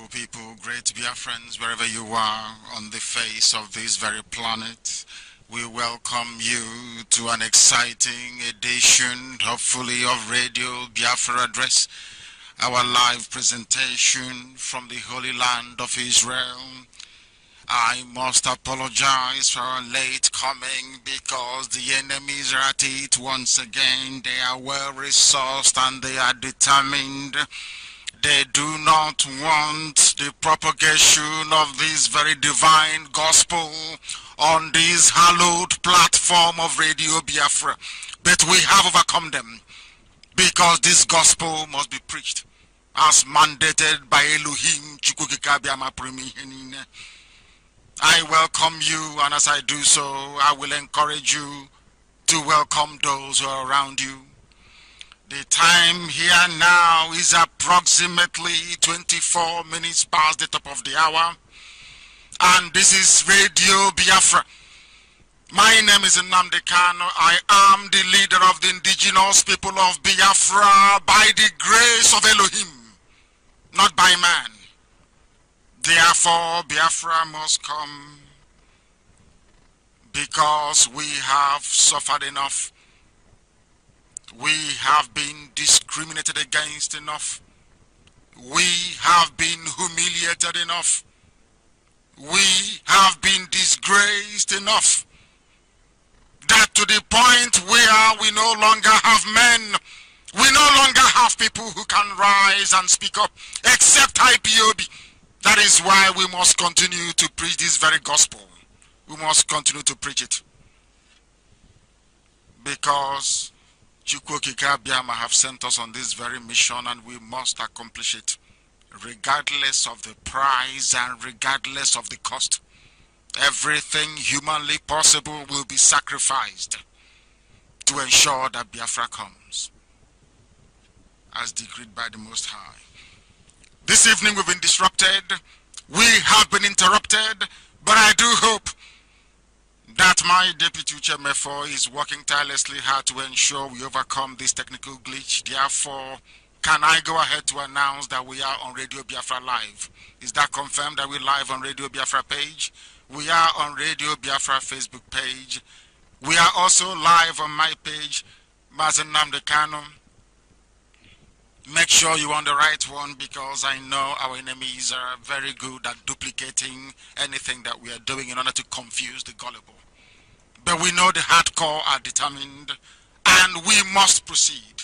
people, great Biafrans, wherever you are on the face of this very planet, we welcome you to an exciting edition, hopefully, of Radio Biafra Address, our live presentation from the Holy Land of Israel. I must apologize for our late coming because the enemies are at it once again. They are well resourced and they are determined. They do not want the propagation of this very divine gospel on this hallowed platform of Radio Biafra. But we have overcome them because this gospel must be preached as mandated by Elohim. I welcome you, and as I do so, I will encourage you to welcome those who are around you. The time here now is approximately 24 minutes past the top of the hour, and this is Radio Biafra. My name is Nnamdi Kanu. I am the leader of the indigenous people of Biafra by the grace of Elohim, not by man. Therefore, Biafra must come because we have suffered enough. We have been discriminated against enough. We have been humiliated enough. We have been disgraced enough. That to the point where we no longer have men, we no longer have people who can rise and speak up, except IPOB. That is why we must continue to preach this very gospel. We must continue to preach it. Because Chukwokika Biama have sent us on this very mission and we must accomplish it regardless of the price and regardless of the cost. Everything humanly possible will be sacrificed to ensure that Biafra comes as decreed by the Most High. This evening we've been disrupted, we have been interrupted, but I do hope that my Deputy Chairman is working tirelessly hard to ensure we overcome this technical glitch. Therefore, can I go ahead to announce that we are on Radio Biafra Live? Is that confirmed that we're live on Radio Biafra page? We are on Radio Biafra Facebook page. We are also live on my page, Mazi Nnamdi Kanu. Make sure you're on the right one because I know our enemies are very good at duplicating anything that we are doing in order to confuse the gullible. But we know the hardcore are determined and we must proceed.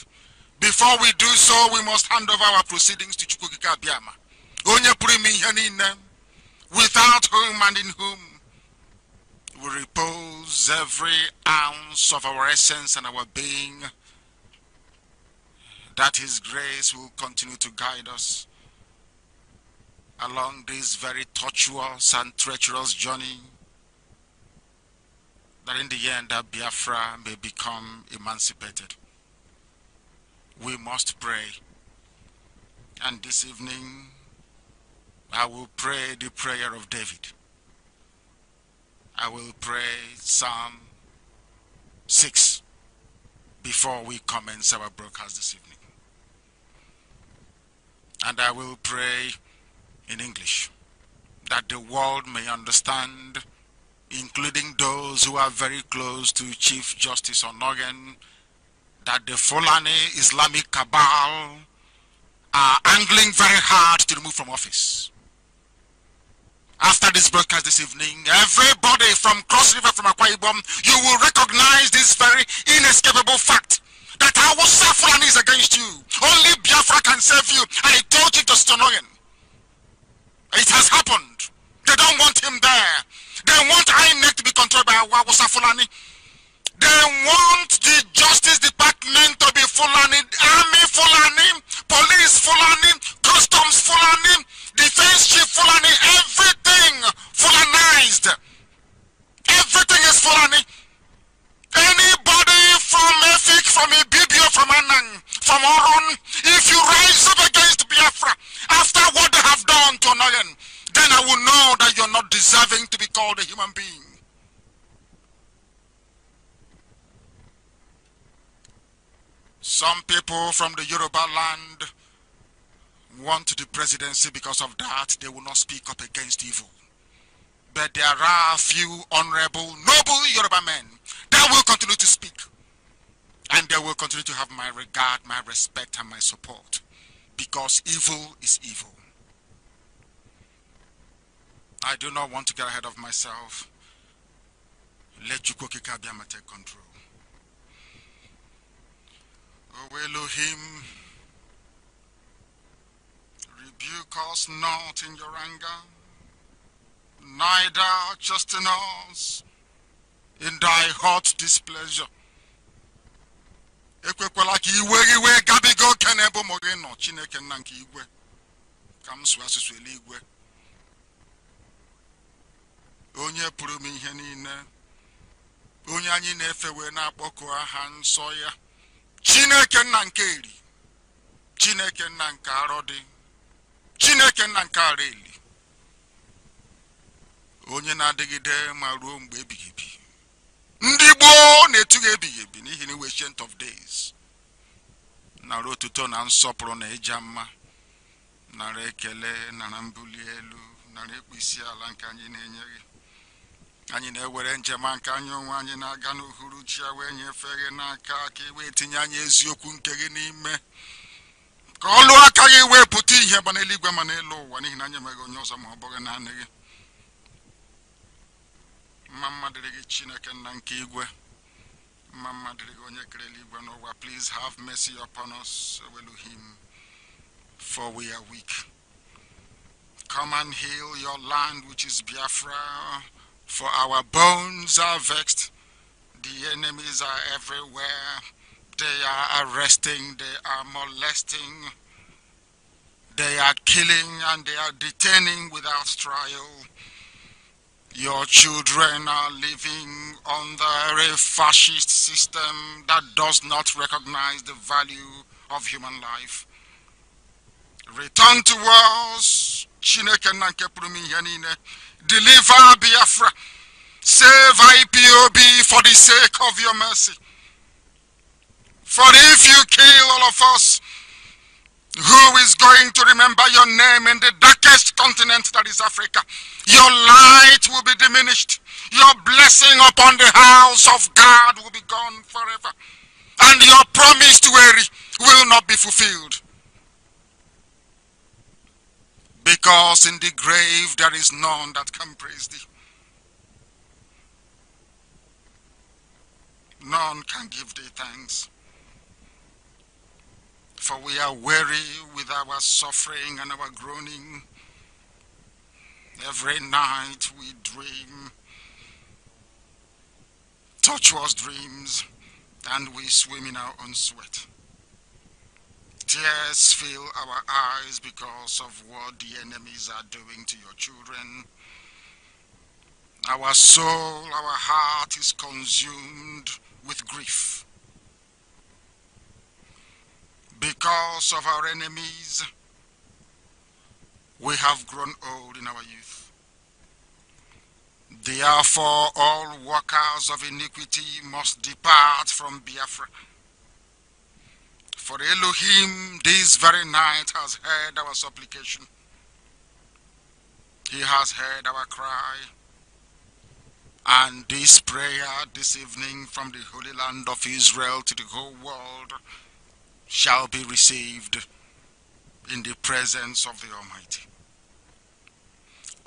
Before we do so, we must hand over our proceedings to Chukwukika Biama. Onye Primi Yanine, without whom and in whom we repose every ounce of our essence and our being, that His grace will continue to guide us along this very tortuous and treacherous journey, that in the end that Biafra may become emancipated. We must pray. And this evening, I will pray the prayer of David. I will pray Psalm 6 before we commence our broadcast this evening. And I will pray in English, that the world may understand, including those who are very close to Chief Justice Onogen, that the Fulani Islamic cabal are angling very hard to remove from office. After this broadcast this evening, everybody from Cross River, from Akwa Ibom, you will recognize this very inescapable fact that our Fulani is against you. Only Biafra can save you. I told you to Stonogen. It has happened. They don't want him there. They want INEC to be controlled by our Fulani. They want the Justice Department to be Fulani, Army Fulani, Police Fulani, Customs Fulani, Defense Chief Fulani, everything Fulanized. Everything is Fulani. Anybody from Efik, from Ibibio, from Anang, from Oron, if you rise up against Biafra after what they have done to Onoyen, then I will know that you're not deserving to be called a human being. Some people from the Yoruba land want the presidency because of that. They will not speak up against evil. But there are a few honorable, noble Yoruba men that will continue to speak. And they will continue to have my regard, my respect, and my support. Because evil is evil. I do not want to get ahead of myself. Let Chukwokika Biama take control. O Elohim, rebuke us not in your anger, neither chasten us in thy hot displeasure. Ekwekwala ka iwe gabigo kenebo moge no Chineke nna nke igwe. Ka m sụọ asụsụ eluigwe. Onye pụrụ m ihe niile. Onye anyị na-efe wee na-akpọku aha nsọ ya. Chineke nna nke eri. Chineke nna nke arọdị. Chineke nna nke ara eli. Onye na-adịgide ma ruo mgbe ebighị ebi. Ndị gboo na-etughị ebighị ebi n'ihi na ancient of days. Nara otuto na nsọpụrụ na ịja mma. Nara ekele, nara mbuli elu, nara ekpu isi ala nke anyị na-enye gị. Anyị na-ewere njem nke anyị onwe anyị na-aga n'uhuruchi a wee nyefee gị n'aka ka iwe tinye anyị eziokwu nke gị n'ime. Ka ọlụ aka gị wee pụta ihe ma n'eluigwe ma n'elu ụwa n'ihi na anyị emeghị onye ọzọ ma ọ bụghị naanị gị. Mama dịrị gị Chineke nna nke igwe. Mama dịrị gị onye kere eluigwe n'ụwa. Please have mercy upon us, O Elohim, for we are weak. Come and heal your land which is Biafra, for our bones are vexed. The enemies are everywhere. They are arresting, they are molesting, they are killing, and they are detaining without trial. Your children are living under a fascist system that does not recognize the value of human life. Return to us, Chineke na nke pụrụ m ihe niile. Deliver Biafra. Save IPOB for the sake of your mercy. For if you kill all of us, who is going to remember your name in the darkest continent that is Africa? Your light will be diminished. Your blessing upon the house of God will be gone forever. And your promise to Eri will not be fulfilled. Because in the grave there is none that can praise thee. None can give thee thanks. For we are weary with our suffering and our groaning. Every night we dream tortuous dreams, and we swim in our own sweat. Tears fill our eyes because of what the enemies are doing to your children. Our soul, our heart is consumed with grief. Because of our enemies, we have grown old in our youth. Therefore, all workers of iniquity must depart from Biafra. For Elohim this very night has heard our supplication. He has heard our cry. And this prayer this evening from the Holy Land of Israel to the whole world shall be received in the presence of the Almighty.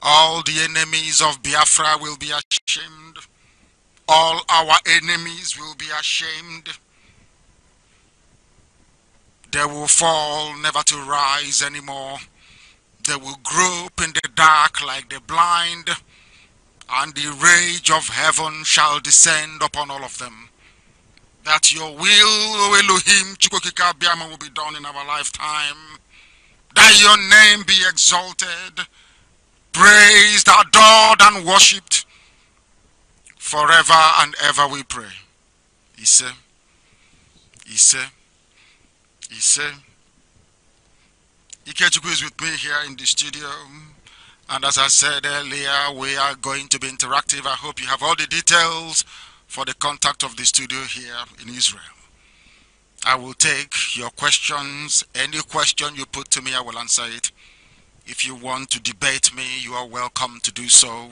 All the enemies of Biafra will be ashamed. All our enemies will be ashamed. They will fall, never to rise anymore. They will grope in the dark like the blind, and the rage of heaven shall descend upon all of them. That your will, O Elohim, Chukwokika Biama, will be done in our lifetime. That your name be exalted, praised, adored, and worshipped. Forever and ever we pray. Ise, Ise, Ise. Ikechukwu is with me here in the studio. And as I said earlier, we are going to be interactive. I hope you have all the details for the contact of the studio here in Israel. I will take your questions. Any question you put to me, I will answer it. If you want to debate me, you are welcome to do so.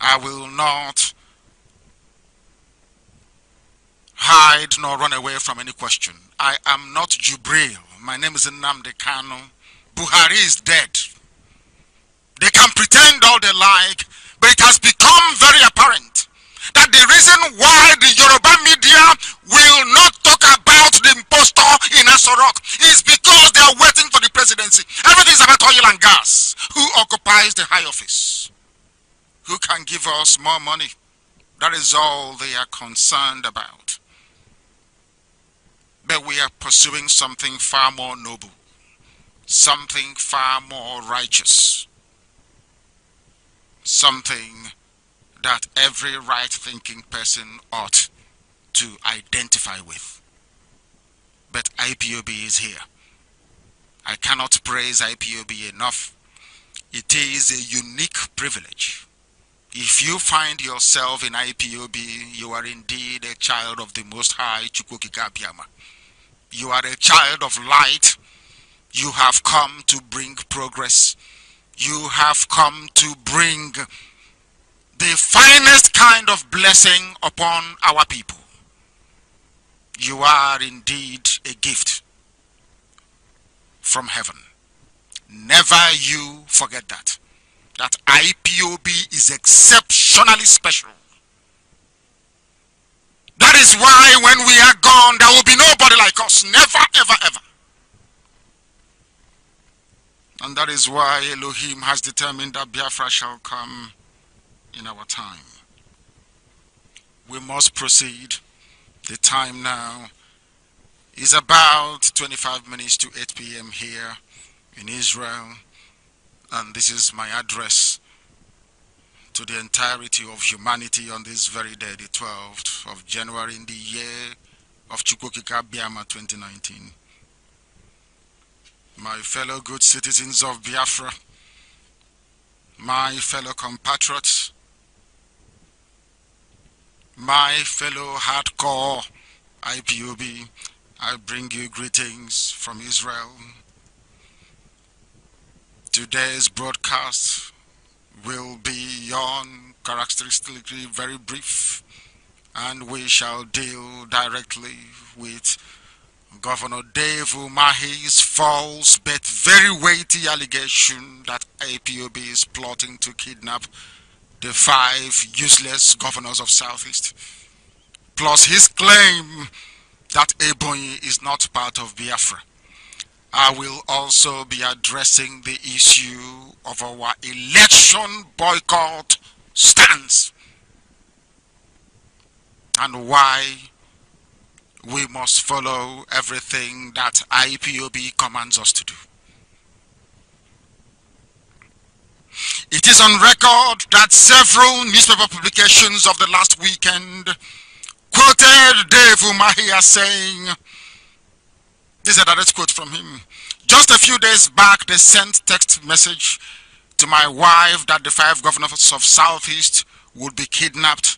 I will not hide nor run away from any question. I am not Jubril. My name is Nnamdi Kanu. Buhari is dead. They can pretend all they like, but it has become very apparent that the reason why the Yoruba media will not talk about the impostor in Asorok is because they are waiting for the presidency. Everything is about oil and gas. Who occupies the high office? Who can give us more money? That is all they are concerned about. But we are pursuing something far more noble, something far more righteous, something that every right-thinking person ought to identify with. But IPOB is here. I cannot praise IPOB enough. It is a unique privilege. If you find yourself in IPOB, you are indeed a child of the Most High Chukwokika Abiyama. You are a child of light. You have come to bring progress. You have come to bring the finest kind of blessing upon our people. You are indeed a gift from heaven. Never you forget that. That IPOB is exceptionally special. That is why when we are gone, there will be nobody like us. Never, ever, ever. And that is why Elohim has determined that Biafra shall come in our time. We must proceed. The time now is about 25 minutes to 8 p.m. here in Israel. And this is my address to the entirety of humanity on this very day, the 12th of January in the year of Chukwokika Abiyama 2019. My fellow good citizens of Biafra, my fellow compatriots, my fellow hardcore IPOB, I bring you greetings from Israel. Today's broadcast will be characteristically very brief, and we shall deal directly with Governor Dave Umahi's false but very weighty allegation that IPOB is plotting to kidnap the 5 useless governors of Southeast, plus his claim that Ebonyi is not part of Biafra. I will also be addressing the issue of our election boycott stance and why we must follow everything that IPOB commands us to do. It is on record that several newspaper publications of the last weekend quoted Dave Umahi as saying, this is a direct quote from him, just a few days back they sent text message to my wife that the 5 governors of Southeast would be kidnapped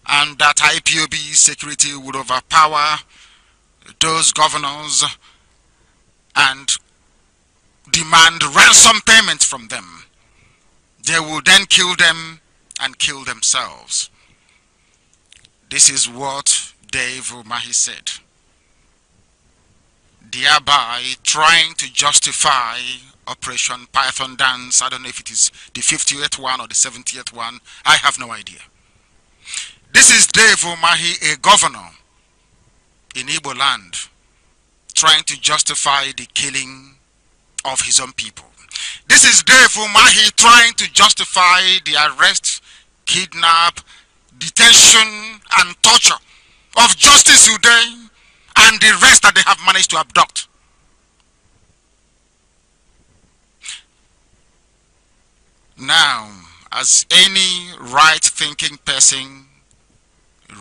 and that IPOB security would overpower those governors and demand ransom payment from them. They will then kill them and kill themselves. This is what Dave Umahi said, thereby trying to justify Operation Python Dance. I don't know if it is the 50th one or the 70th one. I have no idea. This is Dave Umahi, a governor in Igbo land, trying to justify the killing of his own people. This is Dave Umahi trying to justify the arrest, kidnap, detention, and torture of Justice Uday and the rest that they have managed to abduct. Now, as any right-thinking person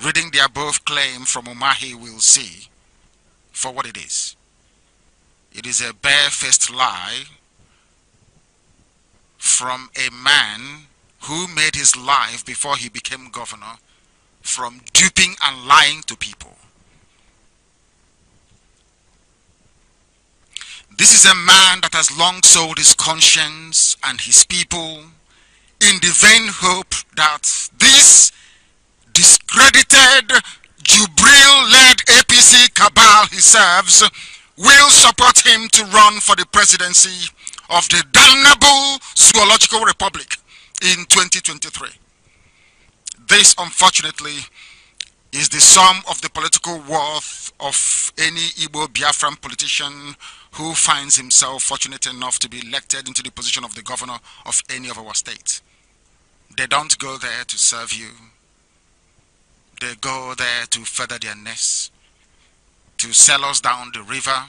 reading the above claim from Umahi will see for what it is a barefaced lie from a man who made his life before he became governor from duping and lying to people. This is a man that has long sold his conscience and his people in the vain hope that this discredited, Jubril-led APC cabal he serves will support him to run for the presidency of the damnable zoological republic in 2023. This, unfortunately, is the sum of the political worth of any Igbo Biafran politician who finds himself fortunate enough to be elected into the position of the governor of any of our states. They don't go there to serve you. They go there to feather their nests, to sell us down the river,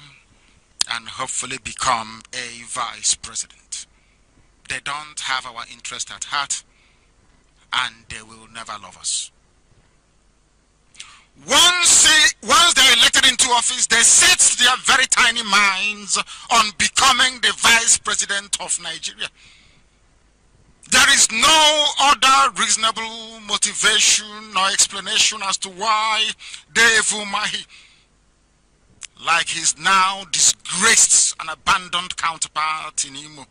and hopefully become a vice president. They don't have our interest at heart, and they will never love us. Once they're elected into office, they set their very tiny minds on becoming the vice president of Nigeria. There is no other reasonable motivation or explanation as to why Dave Umahi, like his now disgraced and abandoned counterpart in Imo,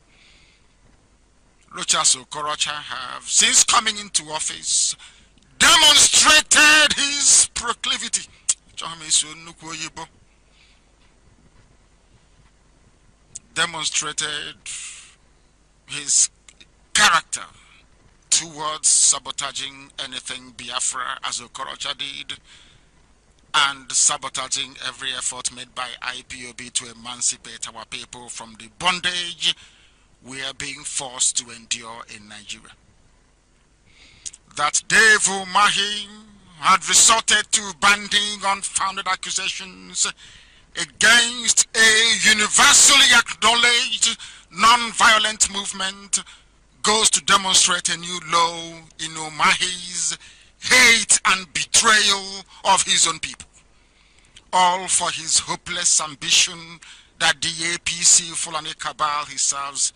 Rochas Okorocha, have, since coming into office, demonstrated his proclivity. Demonstrated his character towards sabotaging anything Biafra, as Okorocha did, and sabotaging every effort made by IPOB to emancipate our people from the bondage we are being forced to endure in Nigeria. That Dave Umahi had resorted to banding unfounded accusations against a universally acknowledged non-violent movement goes to demonstrate a new low in Umahi's hate and betrayal of his own people. All for his hopeless ambition that the APC Fulani cabal he serves,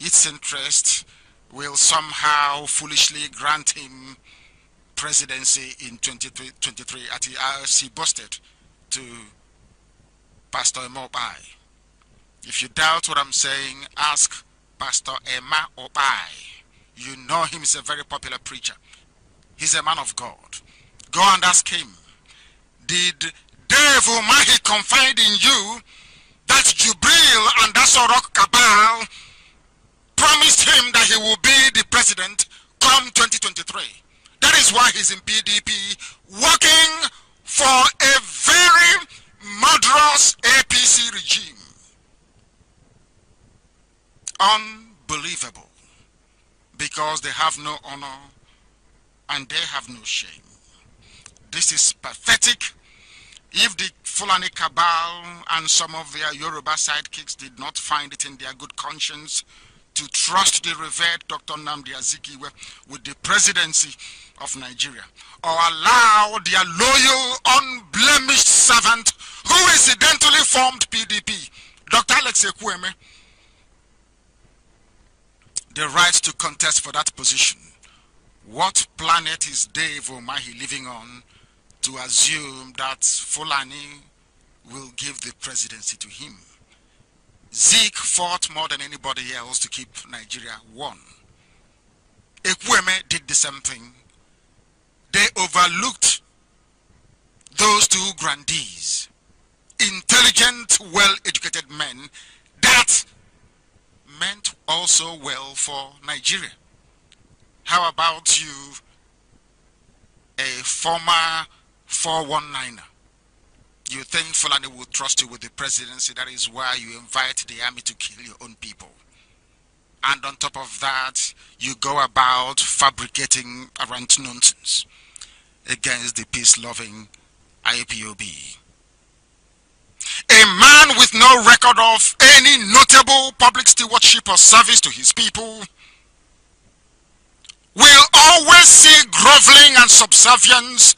its interest, will somehow foolishly grant him presidency in 2023 as he boasted to Pastor Emma Obai. If you doubt what I'm saying, ask Pastor Emma Obai. You know him, he's a very popular preacher. He's a man of God. Go and ask him, did Dave Umahi confide in you that Jubril and Asorok cabal promised him that he will be the president come 2023? That is why he's in PDP, working for a very murderous APC regime. Unbelievable. Because they have no honor and they have no shame. This is pathetic. If the Fulani cabal and some of their Yoruba sidekicks did not find it in their good conscience to trust the revered Dr. Nnamdi Azikiwe with the presidency of Nigeria, or allow their loyal, unblemished servant, who incidentally formed PDP, Dr. Alex Ekwueme, the right to contest for that position, what planet is Dave Umahi living on to assume that Fulani will give the presidency to him? Zeke fought more than anybody else to keep Nigeria one. Ekwueme did the same thing. They overlooked those two grandees, intelligent, well-educated men that meant also well for Nigeria. How about you, a former 419er? You think Fulani will trust you with the presidency? That is why you invite the army to kill your own people. And on top of that, you go about fabricating arrant nonsense against the peace-loving IPOB. A man with no record of any notable public stewardship or service to his people will always see groveling and subservience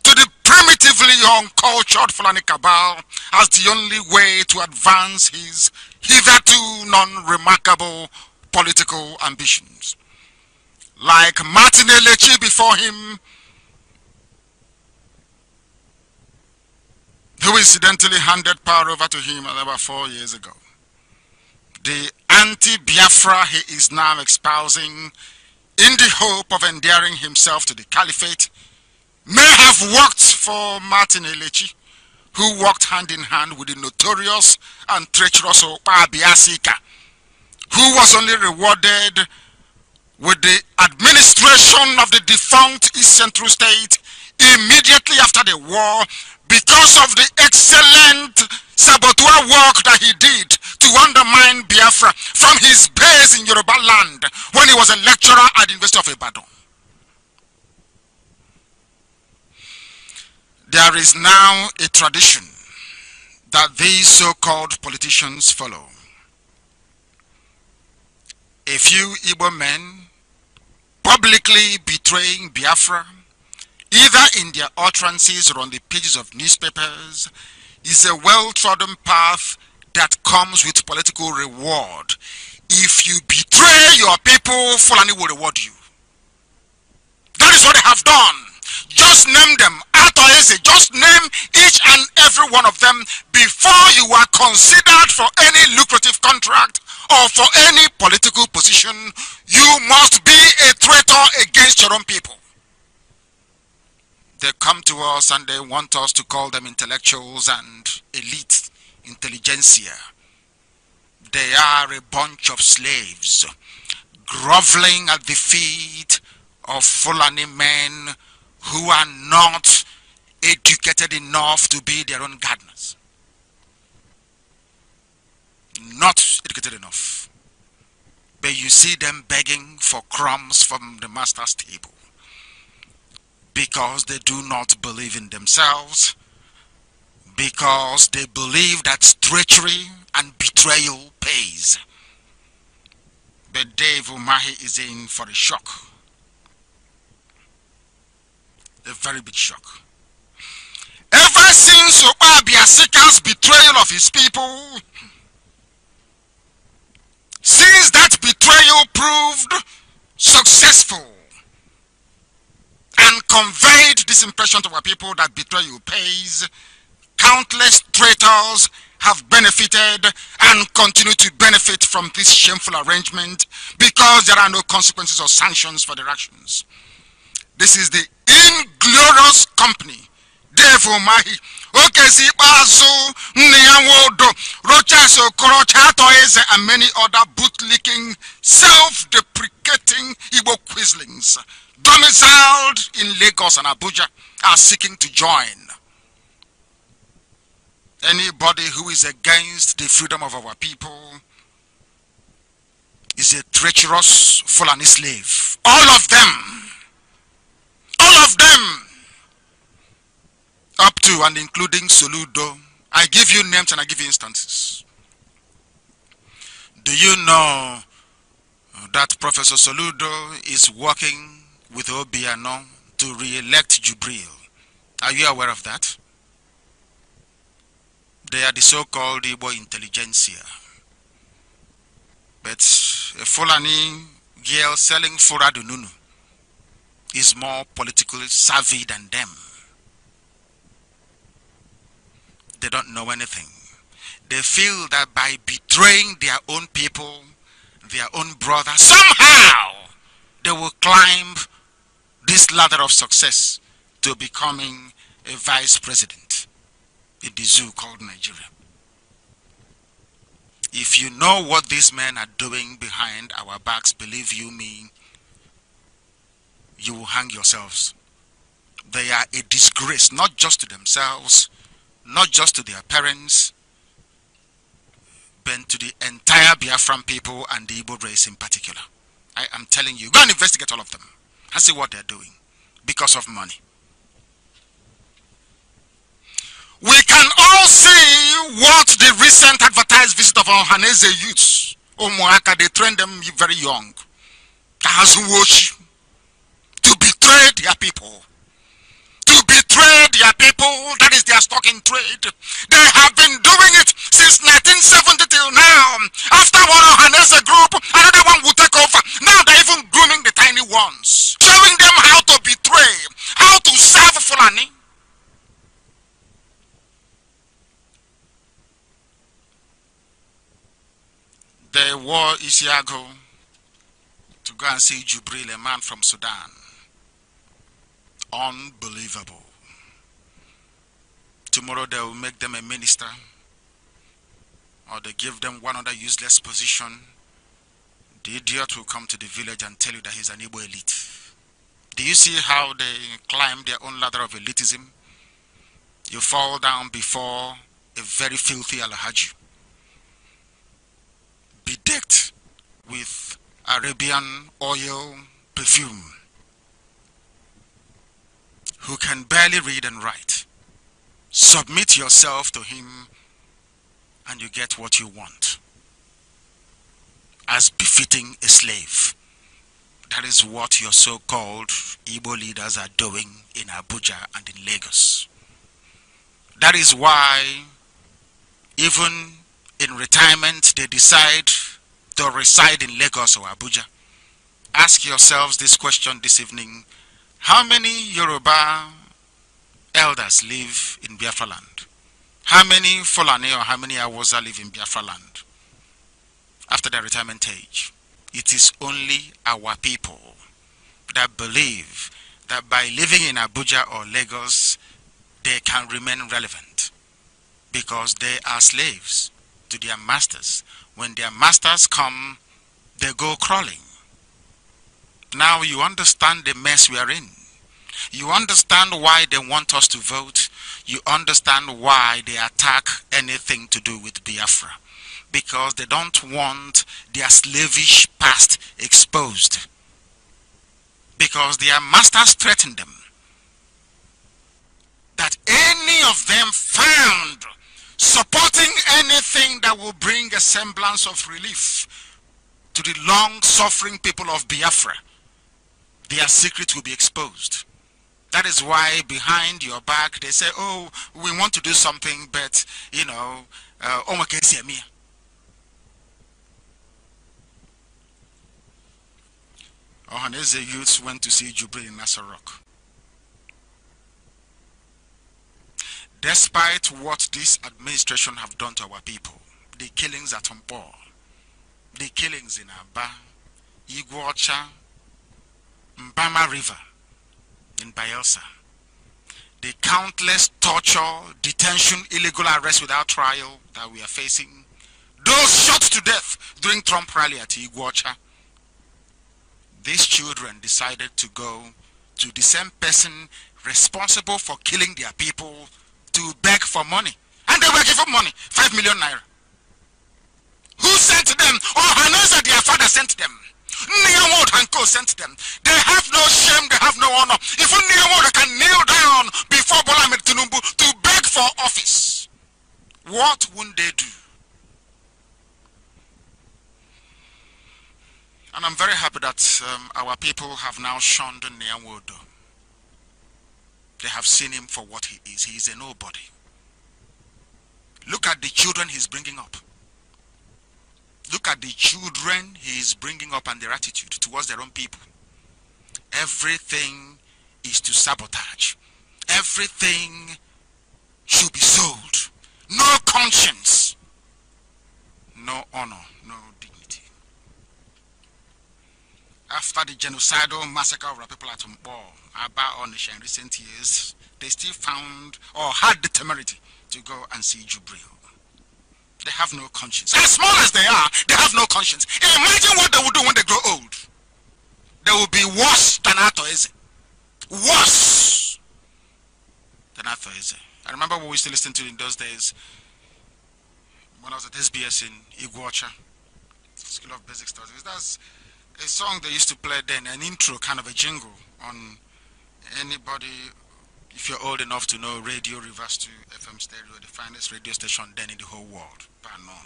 to the primitively uncultured Fulani cabal as the only way to advance his hitherto non-remarkable political ambitions. Like Martin Elechi before him, who who incidentally handed power over to him about 4 years ago. The anti-Biafra he is now espousing in the hope of endearing himself to the caliphate may have worked for Martin Elechi, who worked hand in hand with the notorious and treacherous Okpa Biasika, who was only rewarded with the administration of the defunct East Central State immediately after the war because of the excellent saboteur work that he did to undermine Biafra from his base in Yoruba land when he was a lecturer at the University of Ibadan. There is now a tradition that these so-called politicians follow. A few Igbo men publicly betraying Biafra, either in their utterances or on the pages of newspapers, is a well-trodden path that comes with political reward. If you betray your people, Fulani will reward you. That is what they have done. Just name them. Just name each and every one of them before you are considered for any lucrative contract or for any political position. You must be a traitor against your own people. They come to us and they want us to call them intellectuals and elite intelligentsia. They are a bunch of slaves groveling at the feet of Fulani men who are not educated enough to be their own gardeners. Not educated enough. But you see them begging for crumbs from the master's table because they do not believe in themselves, because they believe that treachery and betrayal pays. But Dave Umahi is in for a shock. A very big shock. Ever since Okpa Biasika's betrayal of his people, since that betrayal proved successful and conveyed this impression to our people that betrayal pays, countless traitors have benefited and continue to benefit from this shameful arrangement because there are no consequences or sanctions for their actions. This is the inglorious company Dave Umahi, Okezi Bazu, Nyawodo, Rochas Okorocha Atoeze, and many other bootlicking, self-deprecating Igbo quislings domiciled in Lagos and Abuja are seeking to join. Anybody who is against the freedom of our people is a treacherous Fulani slave. All of them. All of them. Up to and including Soludo. I give you names and I give you instances. Do you know that Professor Soludo is working with Obiano to re-elect Jubril? Are you aware of that? They are the so-called Igbo intelligentsia. But a Fulani girl selling Fura Dununu is more politically savvy than them. They don't know anything. They feel that by betraying their own people, their own brother, somehow they will climb this ladder of success to becoming a vice president in the zoo called Nigeria. If you know what these men are doing behind our backs, believe you me, you will hang yourselves. They are a disgrace, not just to themselves, not just to their parents, but to the entire Biafran people and the Igbo race in particular. I am telling you, go and investigate all of them and see what they're doing because of money. We can all see what the recent advertised visit of our Hanese youths, Omoaka, they trained them very young, to betray their people. To betray their people, that is their stock in trade. They have been doing it since 1970 till now. After one Hanese group, another one will take over. Now they're even grooming the tiny ones, showing them how to betray, how to serve Fulani. they wore Isiago to go and see Jubril, a man from Sudan. Unbelievable. Tomorrow they will make them a minister, or they give them one other useless position. The idiot will come to the village and tell you that he's an Igbo elite. Do you see how they climb their own ladder of elitism? You fall down before a very filthy Alhaji, bedecked with Arabian oil perfume, who can barely read and write. Submit yourself to him and you get what you want, as befitting a slave. That is what your so-called Igbo leaders are doing in Abuja and in Lagos. That is why, even in retirement, they decide to reside in Lagos or Abuja. Ask yourselves this question this evening: how many Yoruba elders live in Biafra land? How many Fulani or how many Awosa live in Biafra land after their retirement age? It is only our people that believe that by living in Abuja or Lagos, they can remain relevant, because they are slaves to their masters. When their masters come, they go crawling. Now you understand the mess we are in. You understand why they want us to vote. You understand why they attack anything to do with Biafra. Because they don't want their slavish past exposed. Because their masters threaten them that any of them found supporting anything that will bring a semblance of relief to the long-suffering people of Biafra, their secret will be exposed. That is why behind your back they say, oh, we want to do something, but, you know, Ohanese youths went to see Jubril in Nasarok. Despite what this administration have done to our people, the killings at Umpo, the killings in Aba, Iguacha, Mbama River, in Bayelsa, the countless torture, detention, illegal arrest without trial that we are facing, those shot to death during Trump rally at Iguacha, these children decided to go to the same person responsible for killing their people to beg for money. And they were given money, 5 million naira. Who sent them? Oh, Hanoza, their father sent them. Niyamod and Co sent them. They have no shame, they have no honor. If Niyamod can kneel down before Bola Ahmed Tinubu to beg for office, what wouldn't they do? And I'm very happy that our people have now shunned Niyamwodo. They have seen him for what he is. He is a nobody. Look at the children he's bringing up. Look at the children he is bringing up and their attitude towards their own people. Everything is to sabotage. Everything should be sold. No conscience. No honor. No dignity. After the genocidal massacre of our people at Umpo, Aba Onisha in recent years, they still found or had the temerity to go and see Jubril. They have no conscience. As small as they are, they have no conscience. Imagine what they will do when they grow old. They will be worse than Atoeze. Worse than Atoeze. I remember what we used to listen to in those days when I was at SBS in Iguacha, School of Basic Studies. That's a song they used to play then, an intro, kind of a jingle on anybody. If you're old enough to know Radio Reverse 2 FM stereo, the finest radio station then in the whole world, bar none.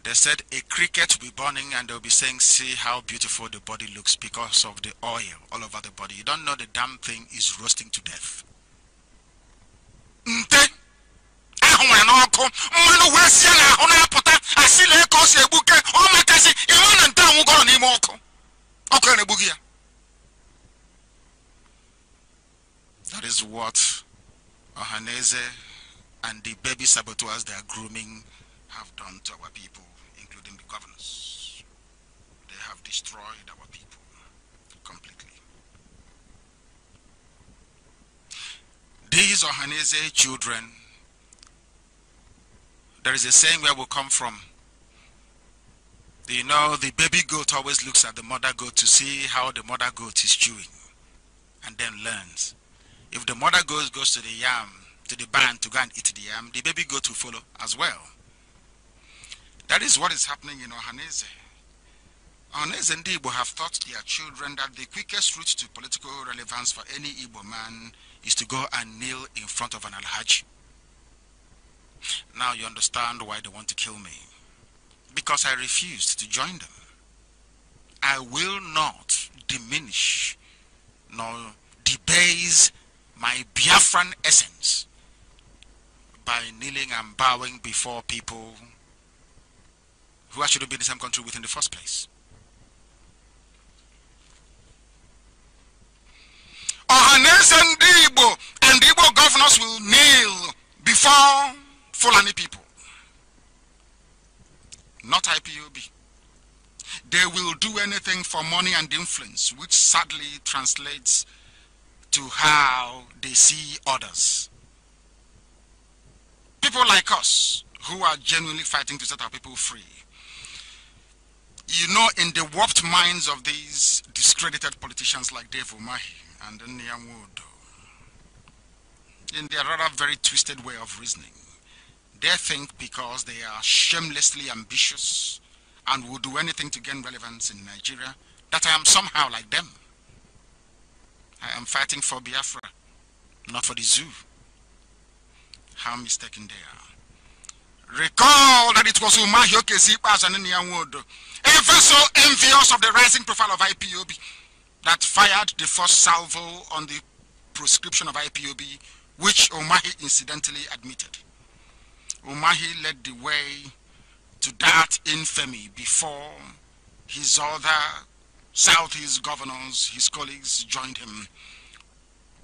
They said a cricket will be burning and they'll be saying, see how beautiful the body looks because of the oil all over the body. You don't know the damn thing is roasting to death. That is what Ohaneze and the baby saboteurs they are grooming have done to our people, including the governors. They have destroyed our people completely. These Ohanese children, there is a saying where we come from. You know, the baby goat always looks at the mother goat to see how the mother goat is chewing, and then learns. If the mother goat goes to the yam, to the barn to go and eat the yam, the baby goat will follow as well. That is what is happening in Ohanese. Ohanese and Igbo have taught their children that the quickest route to political relevance for any Igbo man is to go and kneel in front of an Alhaji. Now you understand why they want to kill me. Because I refused to join them. I will not diminish nor debase my Biafran essence by kneeling and bowing before people who actually be in the same country with in the first place. Ohanese and the Igbo governors will kneel before Fulani people. Not IPOB. They will do anything for money and influence, which sadly translates to how they see others. People like us, who are genuinely fighting to set our people free. You know, in the warped minds of these discredited politicians like Dave Umahi and Nyamudo, in their rather very twisted way of reasoning, they think because they are shamelessly ambitious and will do anything to gain relevance in Nigeria, that I am somehow like them. I am fighting for Biafra, not for the zoo. How mistaken they are. Recall that it was Umahi Okesipas and Nyamudo, ever so envious of the rising profile of IPOB, that fired the first salvo on the proscription of IPOB, which Umahi incidentally admitted. Umahi led the way to that infamy before his other Southeast governors, his colleagues, joined him.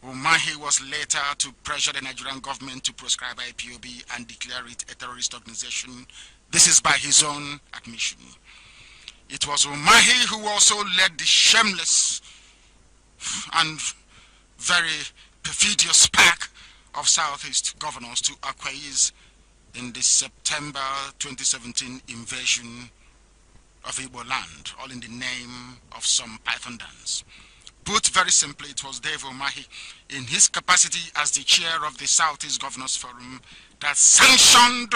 Umahi was later to pressure the Nigerian government to proscribe IPOB and declare it a terrorist organization. This is by his own admission. It was Umahi who also led the shameless and very perfidious pack of Southeast governors to acquiesce in the September 2017 invasion of Igbo land, all in the name of some python dance. Put very simply, it was Dave Umahi, in his capacity as the chair of the Southeast Governors Forum, that sanctioned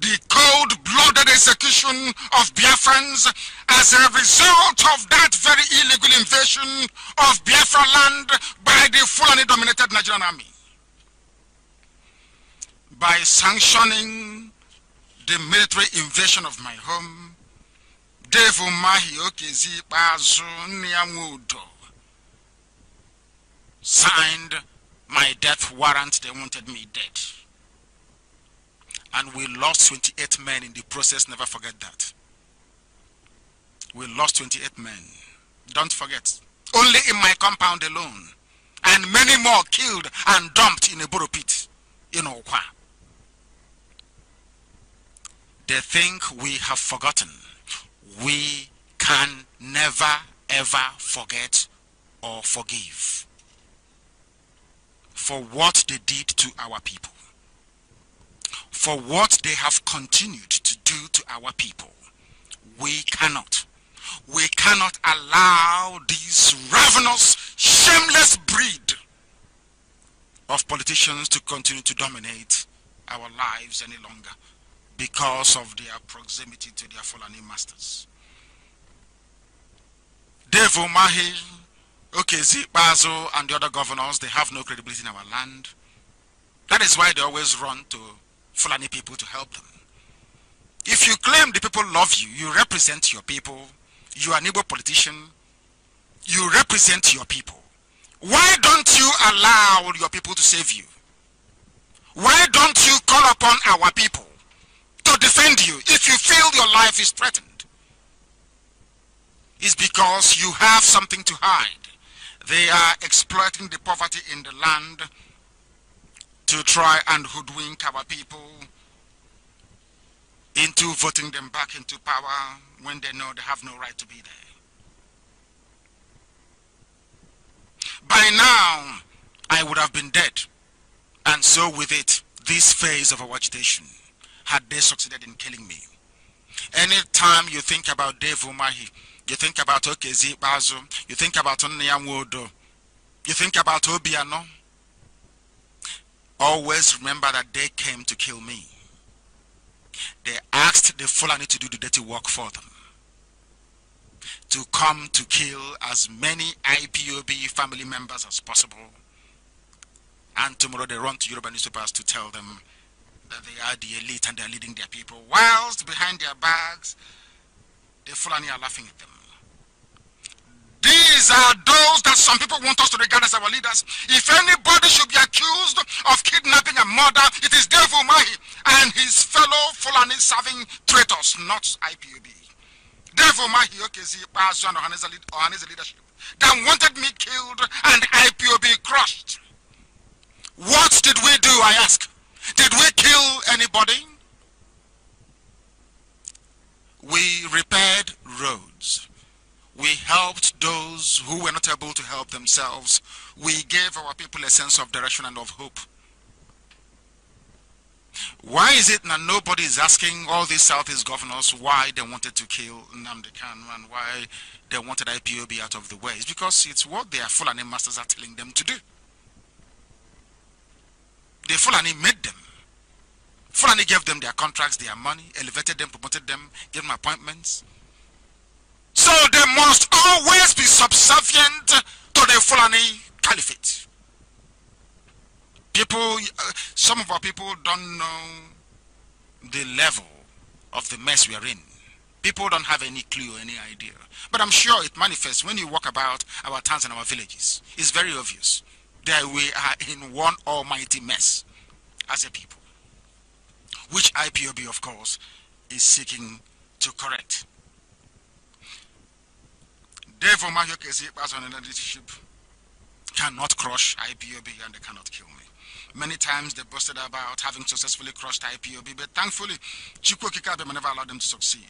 the cold-blooded execution of Biafrans as a result of that very illegal invasion of Biafra land by the Fulani-dominated Nigerian army. By sanctioning the military invasion of my home, Dave Umahi Okesipazu Nyamudo signed my death warrant. They wanted me dead. And we lost 28 men in the process. Never forget that. We lost 28 men. Don't forget. Only in my compound alone. And many more killed and dumped in a borrow pit in Okwa. They think we have forgotten. We can never ever forget or forgive for what they did to our people, for what they have continued to do to our people. We cannot allow this ravenous, shameless breed of politicians to continue to dominate our lives any longer, because of their proximity to their Fulani masters. Dave Umahi, Okesipazu, and the other governors, they have no credibility in our land. That is why they always run to Fulani people to help them. If you claim the people love you, you represent your people, you are an Igbo politician, you represent your people. Why don't you allow your people to save you? Why don't you call upon our people to defend you if you feel your life is threatened? It's because you have something to hide. They are exploiting the poverty in the land to try and hoodwink our people into voting them back into power when they know they have no right to be there. By now, I would have been dead, and so with it, this phase of our agitation, had they succeeded in killing me. Anytime you think about Dave Umahi, you think about Okezi Bazo, you think about Onyamwodo, you think about Obiano, always remember that they came to kill me. They asked the Fulani to do the dirty work for them, to come to kill as many IPOB family members as possible, and tomorrow they run to Yoruba newspapers to tell them that they are the elite and they are leading their people, whilst behind their backs, the Fulani are laughing at them. These are those that some people want us to regard as our leaders. If anybody should be accused of kidnapping and murder, it is Dave Umahi and his fellow Fulani serving traitors, not IPOB. Dave Umahi, Okezi, Bazo, and Ohaneze leadership that wanted me killed and IPOB crushed. What did we do, I ask? Did we kill anybody? We repaired roads. We helped those who were not able to help themselves. We gave our people a sense of direction and of hope. Why is it that nobody is asking all these Southeast governors why they wanted to kill Nnamdi Kanu and why they wanted IPOB out of the way? It's because it's what their Fulani masters are telling them to do. The Fulani made them. Fulani gave them their contracts, their money, elevated them, promoted them, gave them appointments. So they must always be subservient to the Fulani Caliphate. People, some of our people don't know the level of the mess we are in. People don't have any clue or any idea. But I'm sure it manifests when you walk about our towns and our villages. It's very obvious that we are in one almighty mess as a people, which IPOB, of course, is seeking to correct. Therefore, my leadership cannot crush IPOB and they cannot kill me. Many times they boasted about having successfully crushed IPOB, but thankfully, Chukwu Kikabe never allowed them to succeed.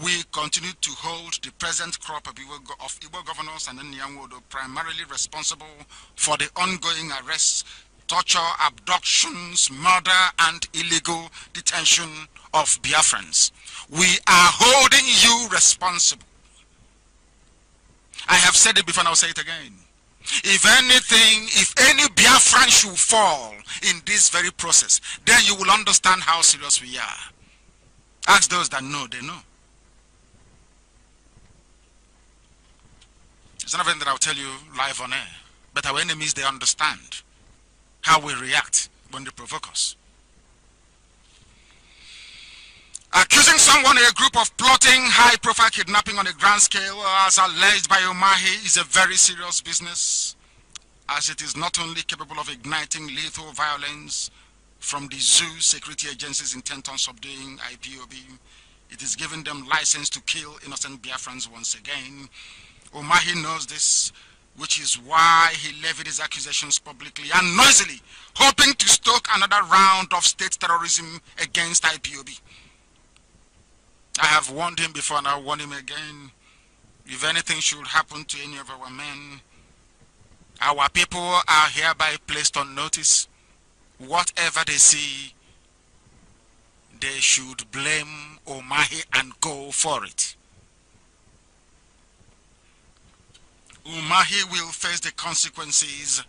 We continue to hold the present crop of Igbo governors and Nyangwodo primarily responsible for the ongoing arrests, torture, abductions, murder, and illegal detention of Biafrans. We are holding you responsible. I have said it before and I'll say it again. If anything, if any Biafran should fall in this very process, then you will understand how serious we are. Ask those that know, they know. It's not anything that I'll tell you live on air, but our enemies, they understand how we react when they provoke us. Accusing someone or a group of plotting high-profile kidnapping on a grand scale, as alleged by Umahi, is a very serious business, as it is not only capable of igniting lethal violence from the zoo security agencies intent on subduing IPOB, it is giving them license to kill innocent Biafrans once again. Umahi knows this, which is why he levied his accusations publicly and noisily, hoping to stoke another round of state terrorism against IPOB. I have warned him before and I'll warn him again. If anything should happen to any of our men, our people are hereby placed on notice. Whatever they see, they should blame Umahi and go for it. Umahi will face the consequences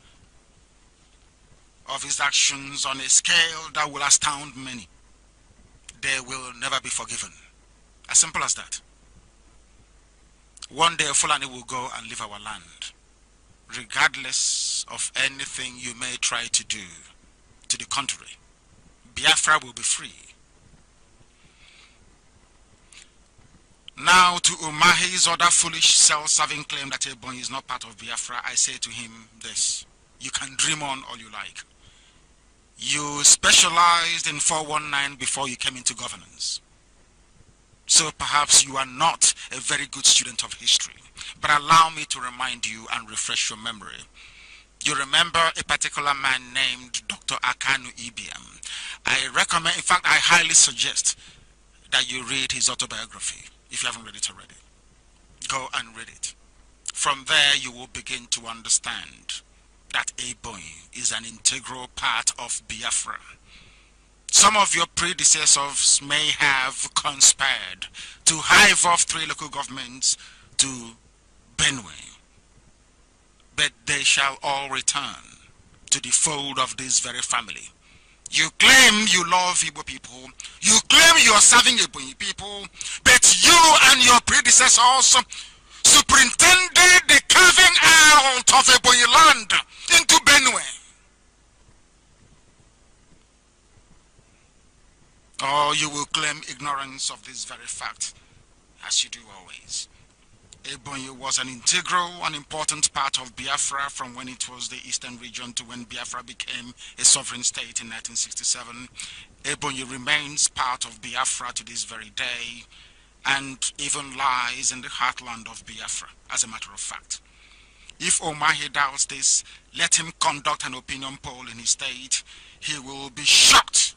of his actions on a scale that will astound many. They will never be forgiven. As simple as that. One day Fulani will go and leave our land, regardless of anything you may try to do to the contrary. Biafra will be free. Now to Umahi's other foolish self-serving claim that Ebonyi is not part of Biafra, I say to him this: you can dream on all you like. You specialized in 419 before you came into governance. So perhaps you are not a very good student of history. But allow me to remind you and refresh your memory. You remember a particular man named Dr. Akanu Ibiam. I recommend, in fact, I highly suggest that you read his autobiography, if you haven't read it already. Go and read it. From there, you will begin to understand that Ebonyi is an integral part of Biafra. Some of your predecessors may have conspired to hive off 3 local governments to Benue, but they shall all return to the fold of this very family. You claim you love Igbo people, you claim you are serving Ebonyi people, but you and your predecessors superintended the carving out of Ebonyi land into Benue. Or you will claim ignorance of this very fact, as you do always. Ebonyi was an integral and important part of Biafra from when it was the eastern region to when Biafra became a sovereign state in 1967. Ebonyi remains part of Biafra to this very day and even lies in the heartland of Biafra, as a matter of fact. If Omahi doubts this, let him conduct an opinion poll in his state. He will be shocked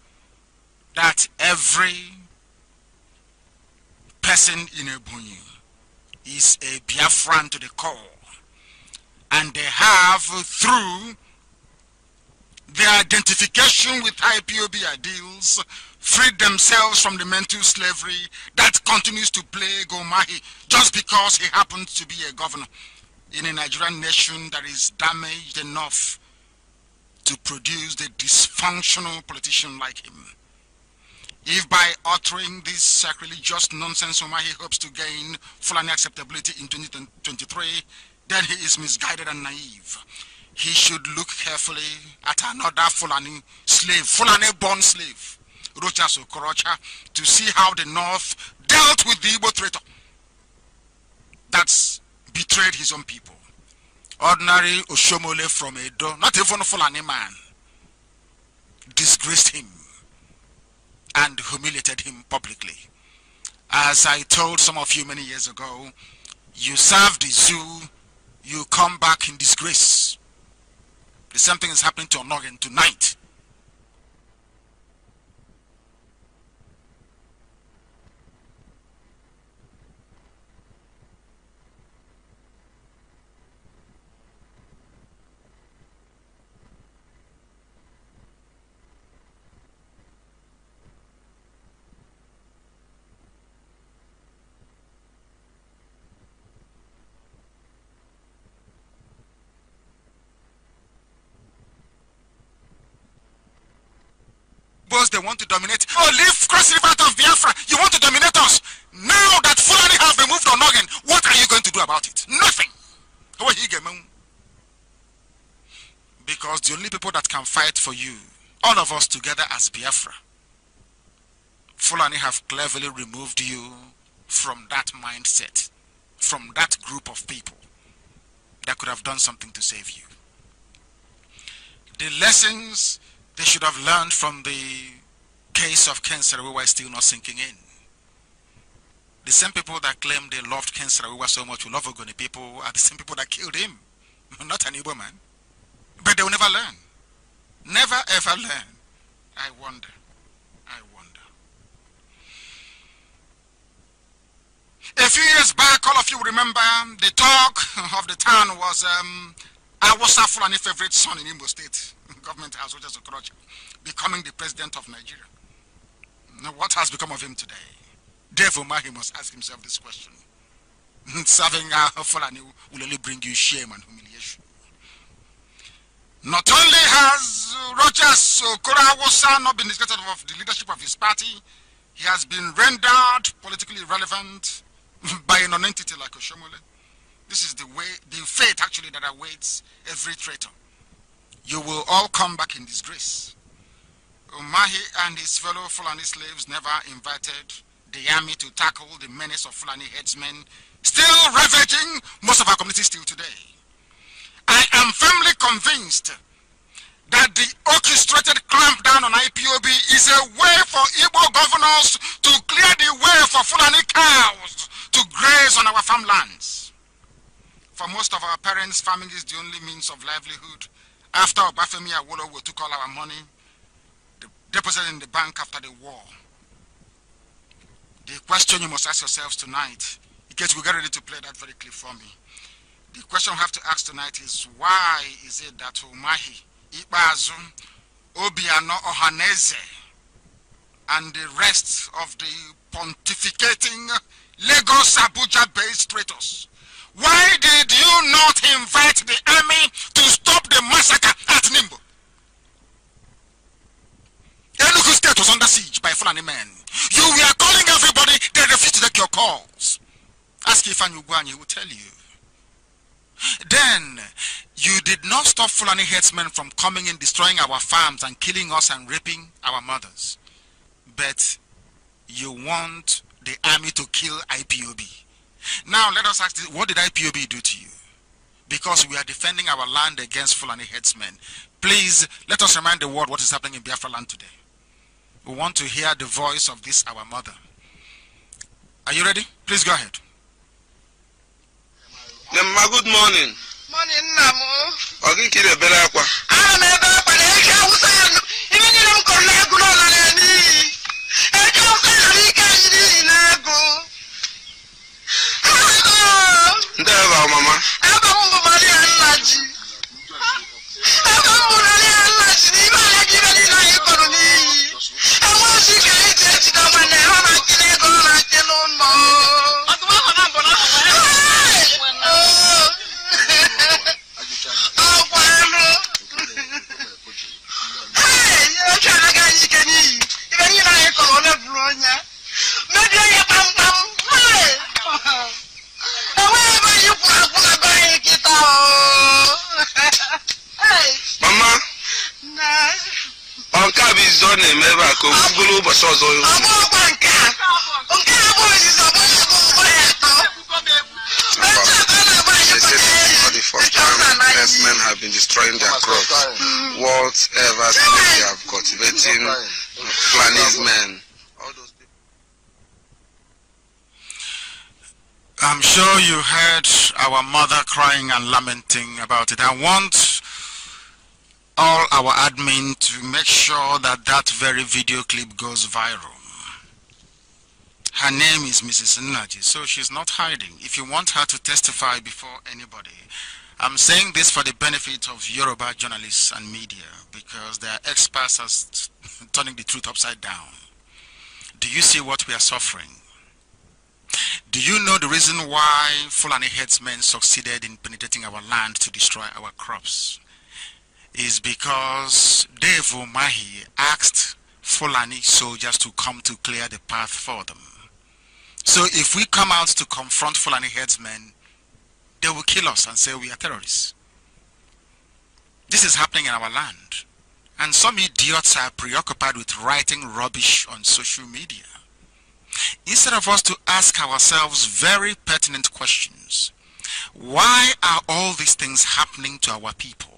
that every person in Ebonyi is a Biafran to the core, and they have, through their identification with IPOB ideals, freed themselves from the mental slavery that continues to plague Omahi just because he happens to be a governor in a Nigerian nation that is damaged enough to produce the dysfunctional politician like him. If by uttering this sacrilegious nonsense Omahi hopes to gain Fulani acceptability in 2023, then he is misguided and naive. He should look carefully at another Fulani slave, Fulani-born slave, Rochas Okorocha, to see how the North dealt with the Igbo traitor that's betrayed his own people. Ordinary Oshomole from Edo, not even a Fulani man, disgraced him and humiliated him publicly. As I told some of you many years ago, you serve the zoo, you come back in disgrace. The same thing is happening to Onogen tonight. They want to dominate. Oh, leave Cross River out of Biafra. You want to dominate us. Now that Fulani have removed Onogen, what are you going to do about it? Nothing. Because the only people that can fight for you, all of us together as Biafra, Fulani have cleverly removed you from that mindset, from that group of people that could have done something to save you. The lessons they should have learned from the case of Ken Saro-Wiwa is still not sinking in. The same people that claim they loved Ken Saro-Wiwa so much, who love Ogoni people, are the same people that killed him. Not an Igbo man. But they will never learn. Never ever learn. I wonder. I wonder. A few years back, all of you remember, the talk of the town was Awasa Fulani favorite son in Imo State government house, which is Okorocha, becoming the president of Nigeria. Now, what has become of him today? Dave Omahi must ask himself this question. Serving Fulani will only bring you shame and humiliation. Not only has Rogers Okorocha not been discredited of the leadership of his party, he has been rendered politically irrelevant by a non-entity like Oshomole. This is the fate actually that awaits every traitor. You will all come back in disgrace. Omahi and his fellow Fulani slaves never invited the army to tackle the menace of Fulani headsmen, still ravaging most of our communities still today. I am firmly convinced that the orchestrated clampdown on IPOB is a way for Igbo governors to clear the way for Fulani cows to graze on our farmlands. For most of our parents, farming is the only means of livelihood. After Obafemi Awolowo took all our money, deposited in the bank after the war. The question you must ask yourselves tonight, in case we get ready to play that very clip for me, the question we have to ask tonight is, why is it that Umahi, Ikpeazu, Obiano Ohaneze, and the rest of the pontificating Lagos Abuja based traitors, why did you not invite the army to stop the massacre at Nimbo? Enugu State was under siege by Fulani men. You were calling everybody, they refused to take your calls. Ask Ifan Ugwan, he will tell you. Then, you did not stop Fulani headsmen from coming in, destroying our farms and killing us and raping our mothers. But you want the army to kill IPOB. Now, let us ask this, what did IPOB do to you? Because we are defending our land against Fulani headsmen. Please, let us remind the world what is happening in Biafra land today. We want to hear the voice of this, our mother. Are you ready? Please go ahead. Good morning. Morning, Namo. Okay, kid, a better aqua. I'm a better person. Even if I'm going to go on any. I can't say I can't go. There, Mama. I'm a woman in Laji. I'm a woman in Laji. Even I give it in my economy. I want to get it to the one that I'm going to go on more. Mama, on Kabi's done a miracle. Google was also. For the first time, herdsmen have been destroying their crops. Whatever they have cultivating, Fulani's men. All those people. I'm sure you heard our mother crying and lamenting about it. I want all our admin to make sure that that very video clip goes viral. Her name is Mrs. Nnaji, so she's not hiding. If you want her to testify before anybody, I'm saying this for the benefit of Yoruba journalists and media, because they are experts at turning the truth upside down. Do you see what we are suffering? Do you know the reason why Fulani headsmen succeeded in penetrating our land to destroy our crops? Is because Dave Umahi asked Fulani soldiers to come to clear the path for them. So if we come out to confront Fulani headsmen, they will kill us and say we are terrorists. This is happening in our land. And some idiots are preoccupied with writing rubbish on social media, instead of us to ask ourselves very pertinent questions. Why are all these things happening to our people?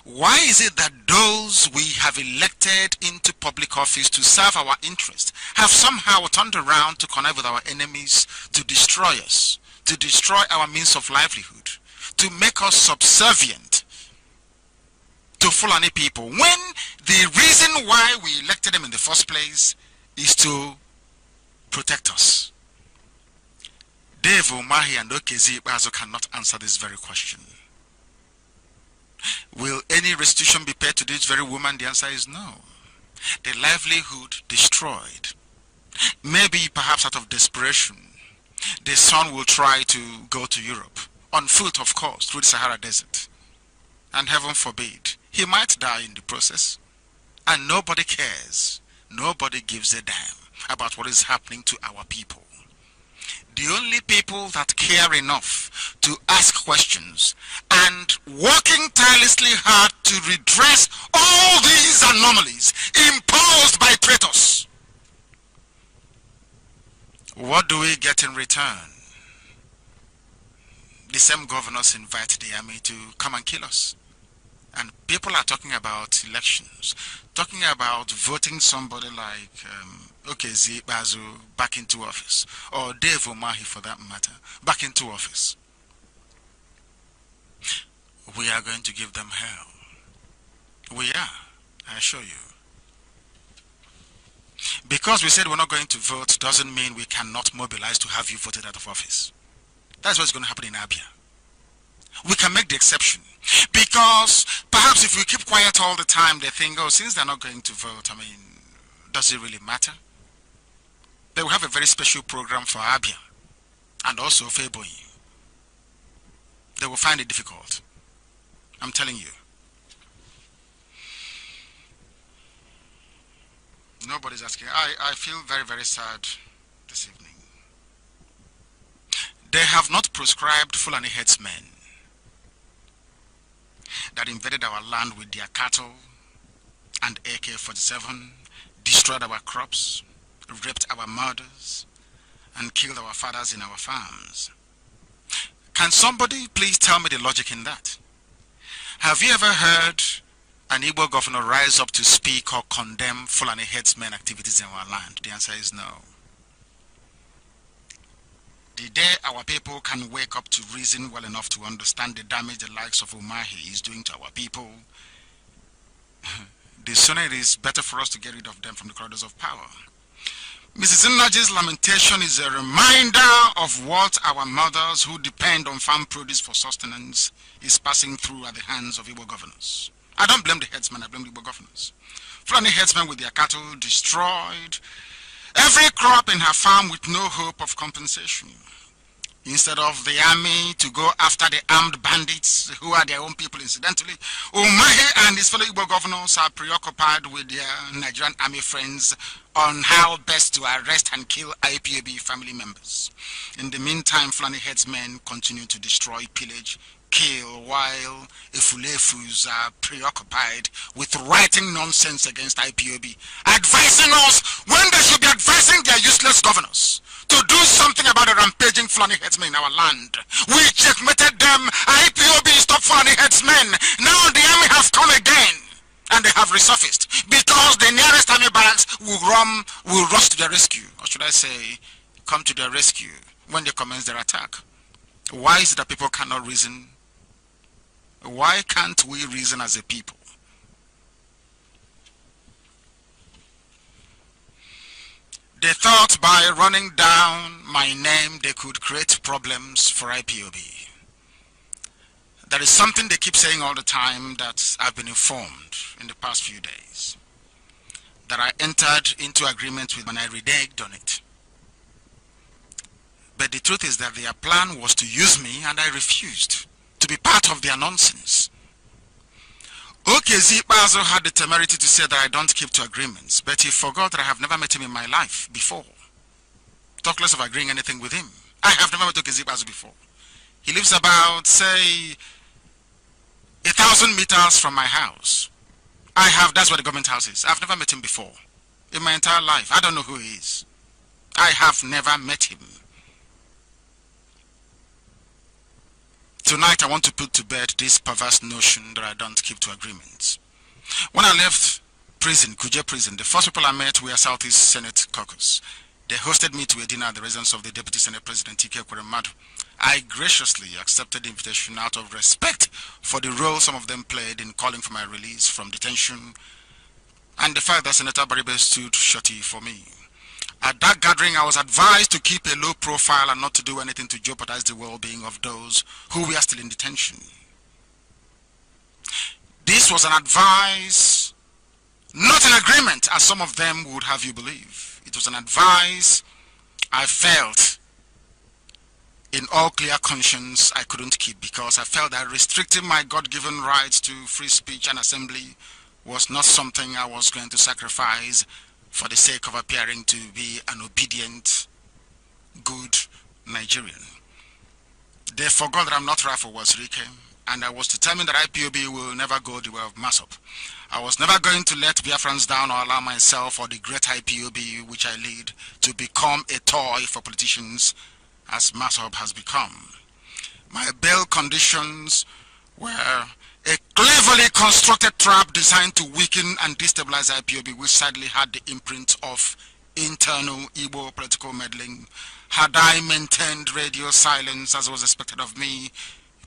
Why is it that those we have elected into public office to serve our interests have somehow turned around to connive with our enemies to destroy us, to destroy our means of livelihood, to make us subservient to Fulani people, when the reason why we elected them in the first place is to protect us? Dave Umahi and Okezi Ikpeazu cannot answer this very question. Will any restitution be paid to this very woman? The answer is no. The livelihood destroyed. Maybe perhaps out of desperation, the son will try to go to Europe, on foot of course, through the Sahara Desert. And heaven forbid, he might die in the process. And nobody cares. Nobody gives a damn about what is happening to our people. The only people that care enough to ask questions and working tirelessly hard to redress all these anomalies imposed by traitors. What do we get in return? The same governors invite the army to come and kill us. And people are talking about elections, talking about voting somebody like Okezi Ikpeazu back into office, or Dave Umahi for that matter, back into office. We are going to give them hell. We are, I assure you. Because we said we're not going to vote doesn't mean we cannot mobilize to have you voted out of office. That's what's going to happen in Abia. We can make the exception. Because perhaps if we keep quiet all the time, they think, oh, since they're not going to vote, I mean, does it really matter? They will have a very special program for Abia and also for Ebonyi. They will find it difficult. I'm telling you. Nobody's asking. I feel very, very sad this evening. They have not proscribed Fulani headsmen that invaded our land with their cattle and AK-47, destroyed our crops, raped our mothers, and killed our fathers in our farms. Can somebody please tell me the logic in that? Have you ever heard an Igbo governor rise up to speak or condemn Fulani headsmen activities in our land? The answer is no. The day our people can wake up to reason well enough to understand the damage the likes of Umahi is doing to our people, the sooner it is better for us to get rid of them from the corridors of power. Mrs. Nnamdi's lamentation is a reminder of what our mothers who depend on farm produce for sustenance is passing through at the hands of Igbo governors. I don't blame the headsmen, I blame the Igbo governors. Fulani headsmen with their cattle destroyed every crop in her farm with no hope of compensation. Instead of the army to go after the armed bandits who are their own people incidentally, Umahi and his fellow Igbo governors are preoccupied with their Nigerian army friends on how best to arrest and kill IPOB family members. In the meantime, Fulani headsmen continue to destroy, pillage, kill, while Efulefus are preoccupied with writing nonsense against IPOB, advising us when they should be advising their useless governors to do something about the rampaging Fulani headsmen in our land. We checkmated them. IPOB stopped Fulani headsmen. Now the army have come again and they have resurfaced because the nearest army barracks will rush to their rescue, or should I say, come to their rescue when they commence their attack. Why is it that people cannot reason? Why can't we reason as a people? They thought by running down my name they could create problems for IPOB. There is something they keep saying all the time that I've been informed in the past few days, that I entered into agreement with when I reneged on it. But the truth is that their plan was to use me and I refused to be part of their nonsense. Okezi Bazo had the temerity to say that I don't keep to agreements, but he forgot that I have never met him in my life before. Talk less of agreeing anything with him. I have never met Okezi Bazo before. He lives about, say, 1,000 meters from my house. That's where the government house is. I've never met him before. In my entire life. I don't know who he is. I have never met him. Tonight I want to put to bed this perverse notion that I don't keep to agreements. When I left prison, Kuje prison, the first people I met were Southeast Senate caucus. They hosted me to a dinner at the residence of the Deputy Senate President, T.K. Kweremadu. I graciously accepted the invitation out of respect for the role some of them played in calling for my release from detention and the fact that Senator Baribe stood shorty for me. At that gathering, I was advised to keep a low profile and not to do anything to jeopardize the well-being of those who were still in detention. This was an advice, not an agreement, as some of them would have you believe. It was an advice I felt in all clear conscience I couldn't keep, because I felt that restricting my God-given rights to free speech and assembly was not something I was going to sacrifice for the sake of appearing to be an obedient, good Nigerian. They forgot that I'm not Rafo Wazirike, and I was determined that IPOB will never go the way of Masop. I was never going to let Biafrans down or allow myself or the great IPOB which I lead to become a toy for politicians as Masop has become. My bail conditions were a cleverly constructed trap designed to weaken and destabilize IPOB, which sadly had the imprint of internal Igbo political meddling. Had I maintained radio silence as was expected of me,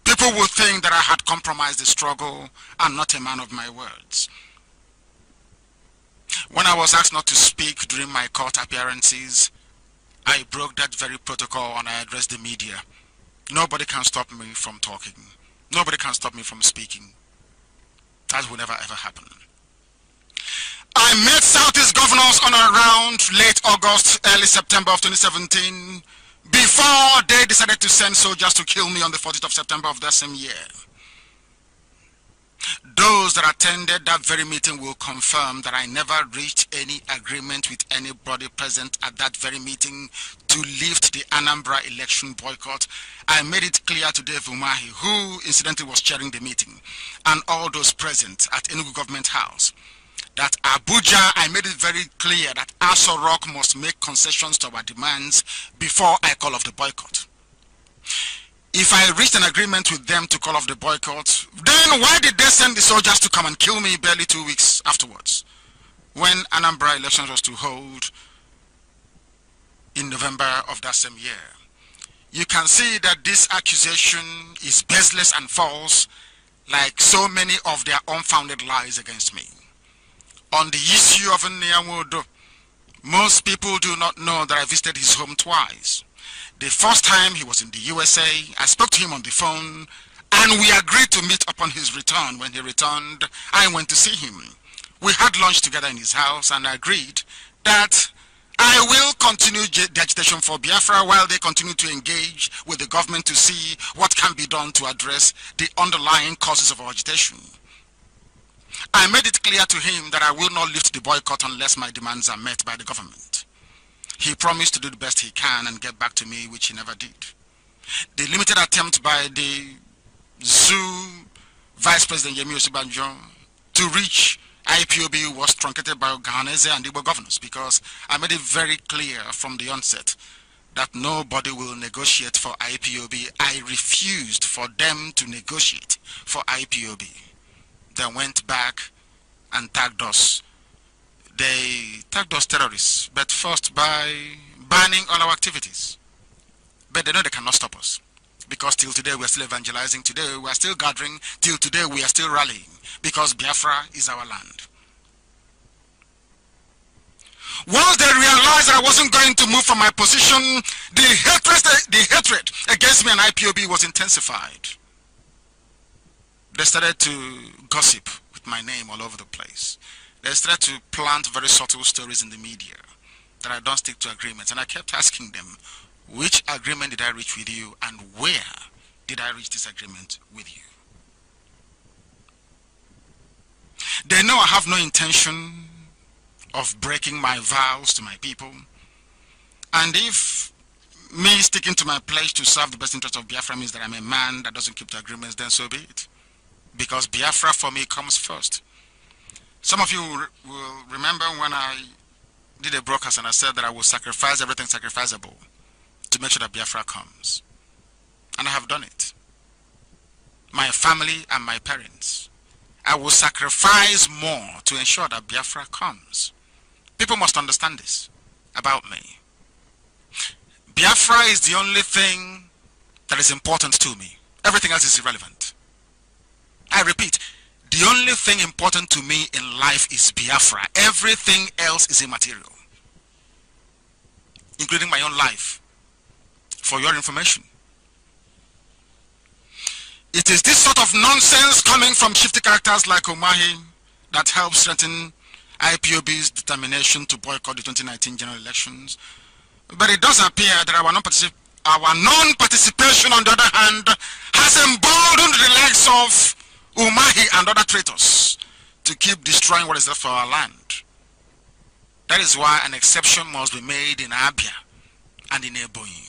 people would think that I had compromised the struggle and not a man of my words. When I was asked not to speak during my court appearances, I broke that very protocol and I addressed the media. Nobody can stop me from talking. Nobody can stop me from speaking. That will never ever happen. I met Southeast governors on around late August, early September of 2017, before they decided to send soldiers to kill me on the 14th of September of that same year. Those that attended that very meeting will confirm that I never reached any agreement with anybody present at that very meeting to lift the Anambra election boycott. I made it clear to Dave Umahi, who incidentally was chairing the meeting, and all those present at Enugu Government House, that Abuja, I made it very clear that Aso Rock must make concessions to our demands before I call off the boycott. If I reached an agreement with them to call off the boycott, then why did they send the soldiers to come and kill me barely 2 weeks afterwards, when Anambra elections was to hold in November of that same year? You can see that this accusation is baseless and false, like so many of their unfounded lies against me. On the issue of Nyamudo, most people do not know that I visited his home twice. The first time he was in the USA, I spoke to him on the phone, and we agreed to meet upon his return. When he returned, I went to see him. We had lunch together in his house and agreed that I will continue the agitation for Biafra while they continue to engage with the government to see what can be done to address the underlying causes of our agitation. I made it clear to him that I will not lift the boycott unless my demands are met by the government. He promised to do the best he can and get back to me, which he never did. The limited attempt by the ZOO Vice President Yemi Osibanjo to reach IPOB was truncated by Oganese and Igbo governors, because I made it very clear from the onset that nobody will negotiate for IPOB. I refused for them to negotiate for IPOB. They went back and tagged us. They tagged us terrorists, but first by banning all our activities. But they know they cannot stop us, because till today we are still evangelizing, today we are still gathering, till today we are still rallying, because Biafra is our land. Once they realized that I wasn't going to move from my position, the hatred against me and IPOB was intensified. They started to gossip with my name all over the place. They started to plant very subtle stories in the media that I don't stick to agreements. And I kept asking them, which agreement did I reach with you, and where did I reach this agreement with you? They know I have no intention of breaking my vows to my people. And if me sticking to my pledge to serve the best interest of Biafra means that I'm a man that doesn't keep the agreements, then so be it. Because Biafra for me comes first. Some of you will remember when I did a broadcast and I said that I will sacrifice everything sacrificable to make sure that Biafra comes. And I have done it. My family and my parents. I will sacrifice more to ensure that Biafra comes. People must understand this about me. Biafra is the only thing that is important to me. Everything else is irrelevant. I repeat, the only thing important to me in life is Biafra. Everything else is immaterial, including my own life, for your information. It is this sort of nonsense coming from shifty characters like Umahi that helps strengthen IPOB's determination to boycott the 2019 general elections. But it does appear that our non-participation, on the other hand, has emboldened the legs of Umahi and other traitors to keep destroying what is left for our land. That is why an exception must be made in Abia and in Ebonyi.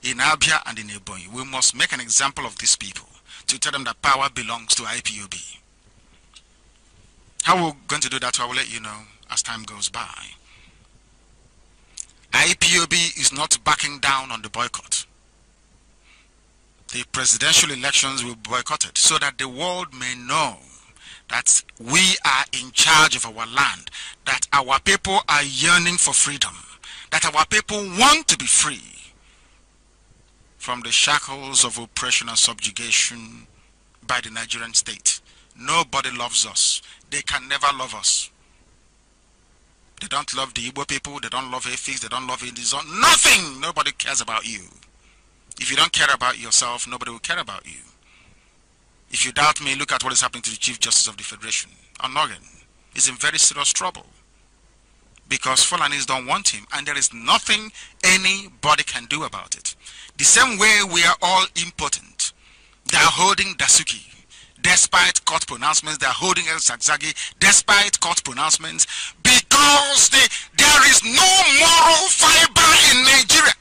In Abia and in Ebonyi, we must make an example of these people to tell them that power belongs to IPOB. How we're going to do that, I will let you know as time goes by. IPOB is not backing down on the boycott. The presidential elections will be boycotted so that the world may know that we are in charge of our land, that our people are yearning for freedom, that our people want to be free from the shackles of oppression and subjugation by the Nigerian state. Nobody loves us. they can never love us. They don't love the Igbo people, they don't love Efik, they don't love Indizon. Nothing! Nobody cares about you. If you don't care about yourself, nobody will care about you. If you doubt me, look at what is happening to the Chief Justice of the Federation. Onogen is in very serious trouble because Fulanis don't want him, and there is nothing anybody can do about it. The same way we are all impotent. They are holding Dasuki. Despite court pronouncements, they are holding El Zagzagi despite court pronouncements because there is no moral fiber in Nigeria.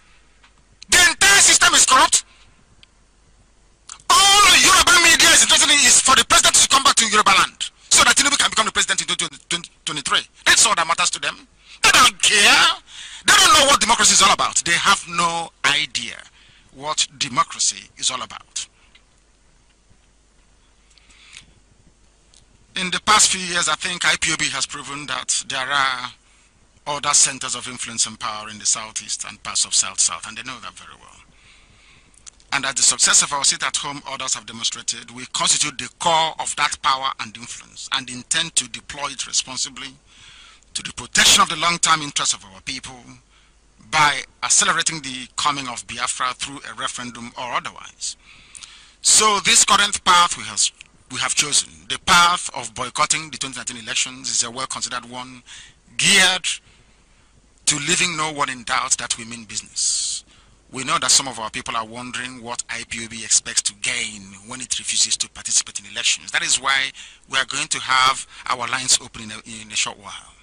The entire system is corrupt. All Yoruba media is interested in is for the president to come back to Yoruba land so that Tinubu can become the president in 2023. That's all that matters to them. They don't care. They don't know what democracy is all about. They have no idea what democracy is all about. In the past few years, I think IPOB has proven that there are other centers of influence and power in the southeast and parts of south-south, and they know that very well. And as the success of our sit-at-home orders have demonstrated, we constitute the core of that power and influence and intend to deploy it responsibly to the protection of the long-term interests of our people by accelerating the coming of Biafra through a referendum or otherwise. So this current path we have chosen, the path of boycotting the 2019 elections, is a well-considered one, geared to leaving no one in doubt that we mean business. We know that some of our people are wondering what IPOB expects to gain when it refuses to participate in elections. That is why we are going to have our lines open in a short while,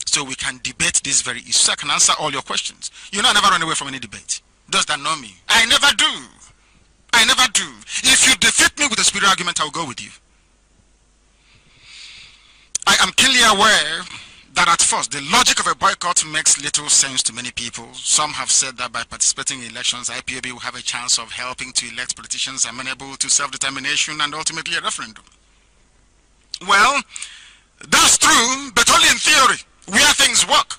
so we can debate this very issue. So I can answer all your questions. You know, I never run away from any debate. Those that know me, I never do. I never do. If you defeat me with a superior argument, I will go with you. I am keenly aware that at first the logic of a boycott makes little sense to many people. Some have said that by participating in elections, IPOB will have a chance of helping to elect politicians amenable to self-determination and ultimately a referendum. Well, that's true, but only in theory, where things work.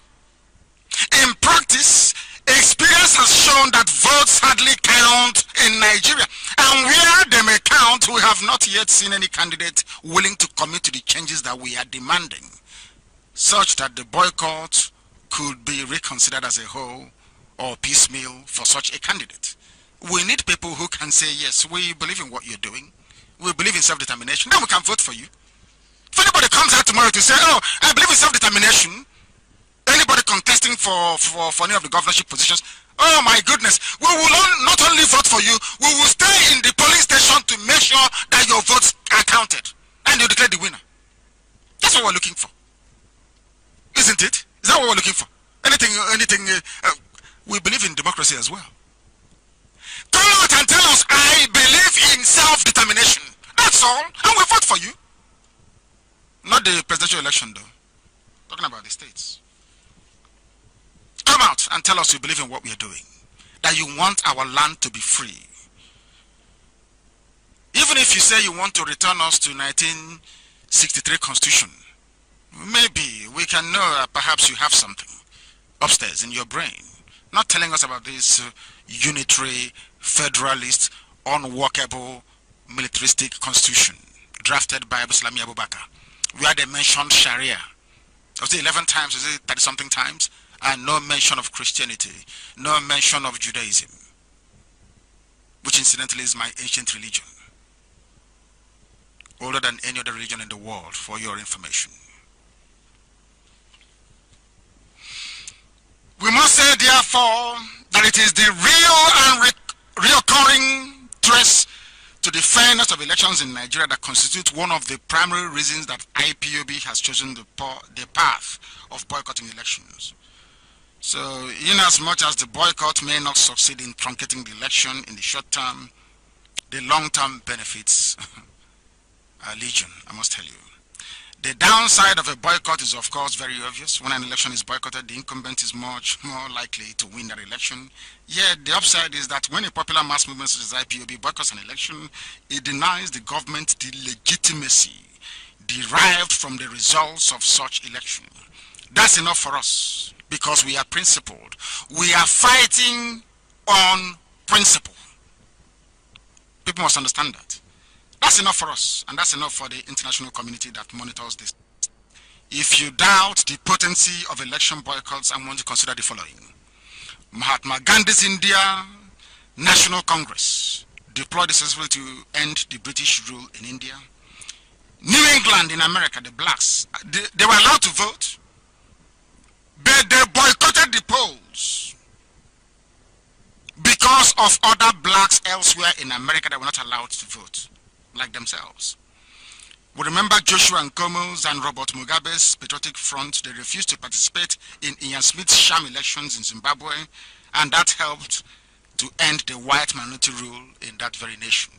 In practice, experience has shown that votes hardly count in Nigeria, and where they may count, we have not yet seen any candidate willing to commit to the changes that we are demanding, such that the boycott could be reconsidered as a whole or piecemeal for such a candidate. We need people who can say, yes, we believe in what you're doing, we believe in self-determination, then we can vote for you. If anybody comes out tomorrow to say, oh, I believe in self-determination, anybody contesting for any of the governorship positions, oh my goodness, we will not only vote for you, we will stay in the polling station to make sure that your votes are counted and you declare the winner. That's what we're looking for. Isn't it? Is that what we're looking for? We believe in democracy as well. Come out and tell us, I believe in self-determination. That's all. And we vote for you. Not the presidential election though. Talking about the states. Come out and tell us you believe in what we are doing. That you want our land to be free. Even if you say you want to return us to 1963 Constitution, maybe we can know that perhaps you have something upstairs in your brain. Not telling us about this unitary, federalist, unworkable, militaristic constitution drafted by Abu Salami Abubakar, where they mentioned Sharia. Was it 11 times? Was it 30-something times? And no mention of Christianity, no mention of Judaism, which incidentally is my ancient religion, older than any other religion in the world, for your information. We must say, therefore, that it is the real and recurring threats to the fairness of elections in Nigeria that constitute one of the primary reasons that IPOB has chosen the path of boycotting elections. So, in as much as the boycott may not succeed in truncating the election in the short term, the long-term benefits are legion, I must tell you. The downside of a boycott is, of course, very obvious. When an election is boycotted, the incumbent is much more likely to win that election. Yet, the upside is that when a popular mass movement such as IPOB boycotts an election, it denies the government the legitimacy derived from the results of such election. That's enough for us, because we are principled. We are fighting on principle. People must understand that. That's enough for us, and that's enough for the international community that monitors this If you doubt the potency of election boycotts, I want to consider the following. Mahatma Gandhi's India National Congress deployed successfully to end the British rule in India. New England in America, the blacks, they were allowed to vote, but they boycotted the polls because of other blacks elsewhere in America that were not allowed to vote, like themselves. We remember Joshua Nkomo's and Robert Mugabe's Patriotic Front. They refused to participate in Ian Smith's sham elections in Zimbabwe, and that helped to end the white minority rule in that very nation.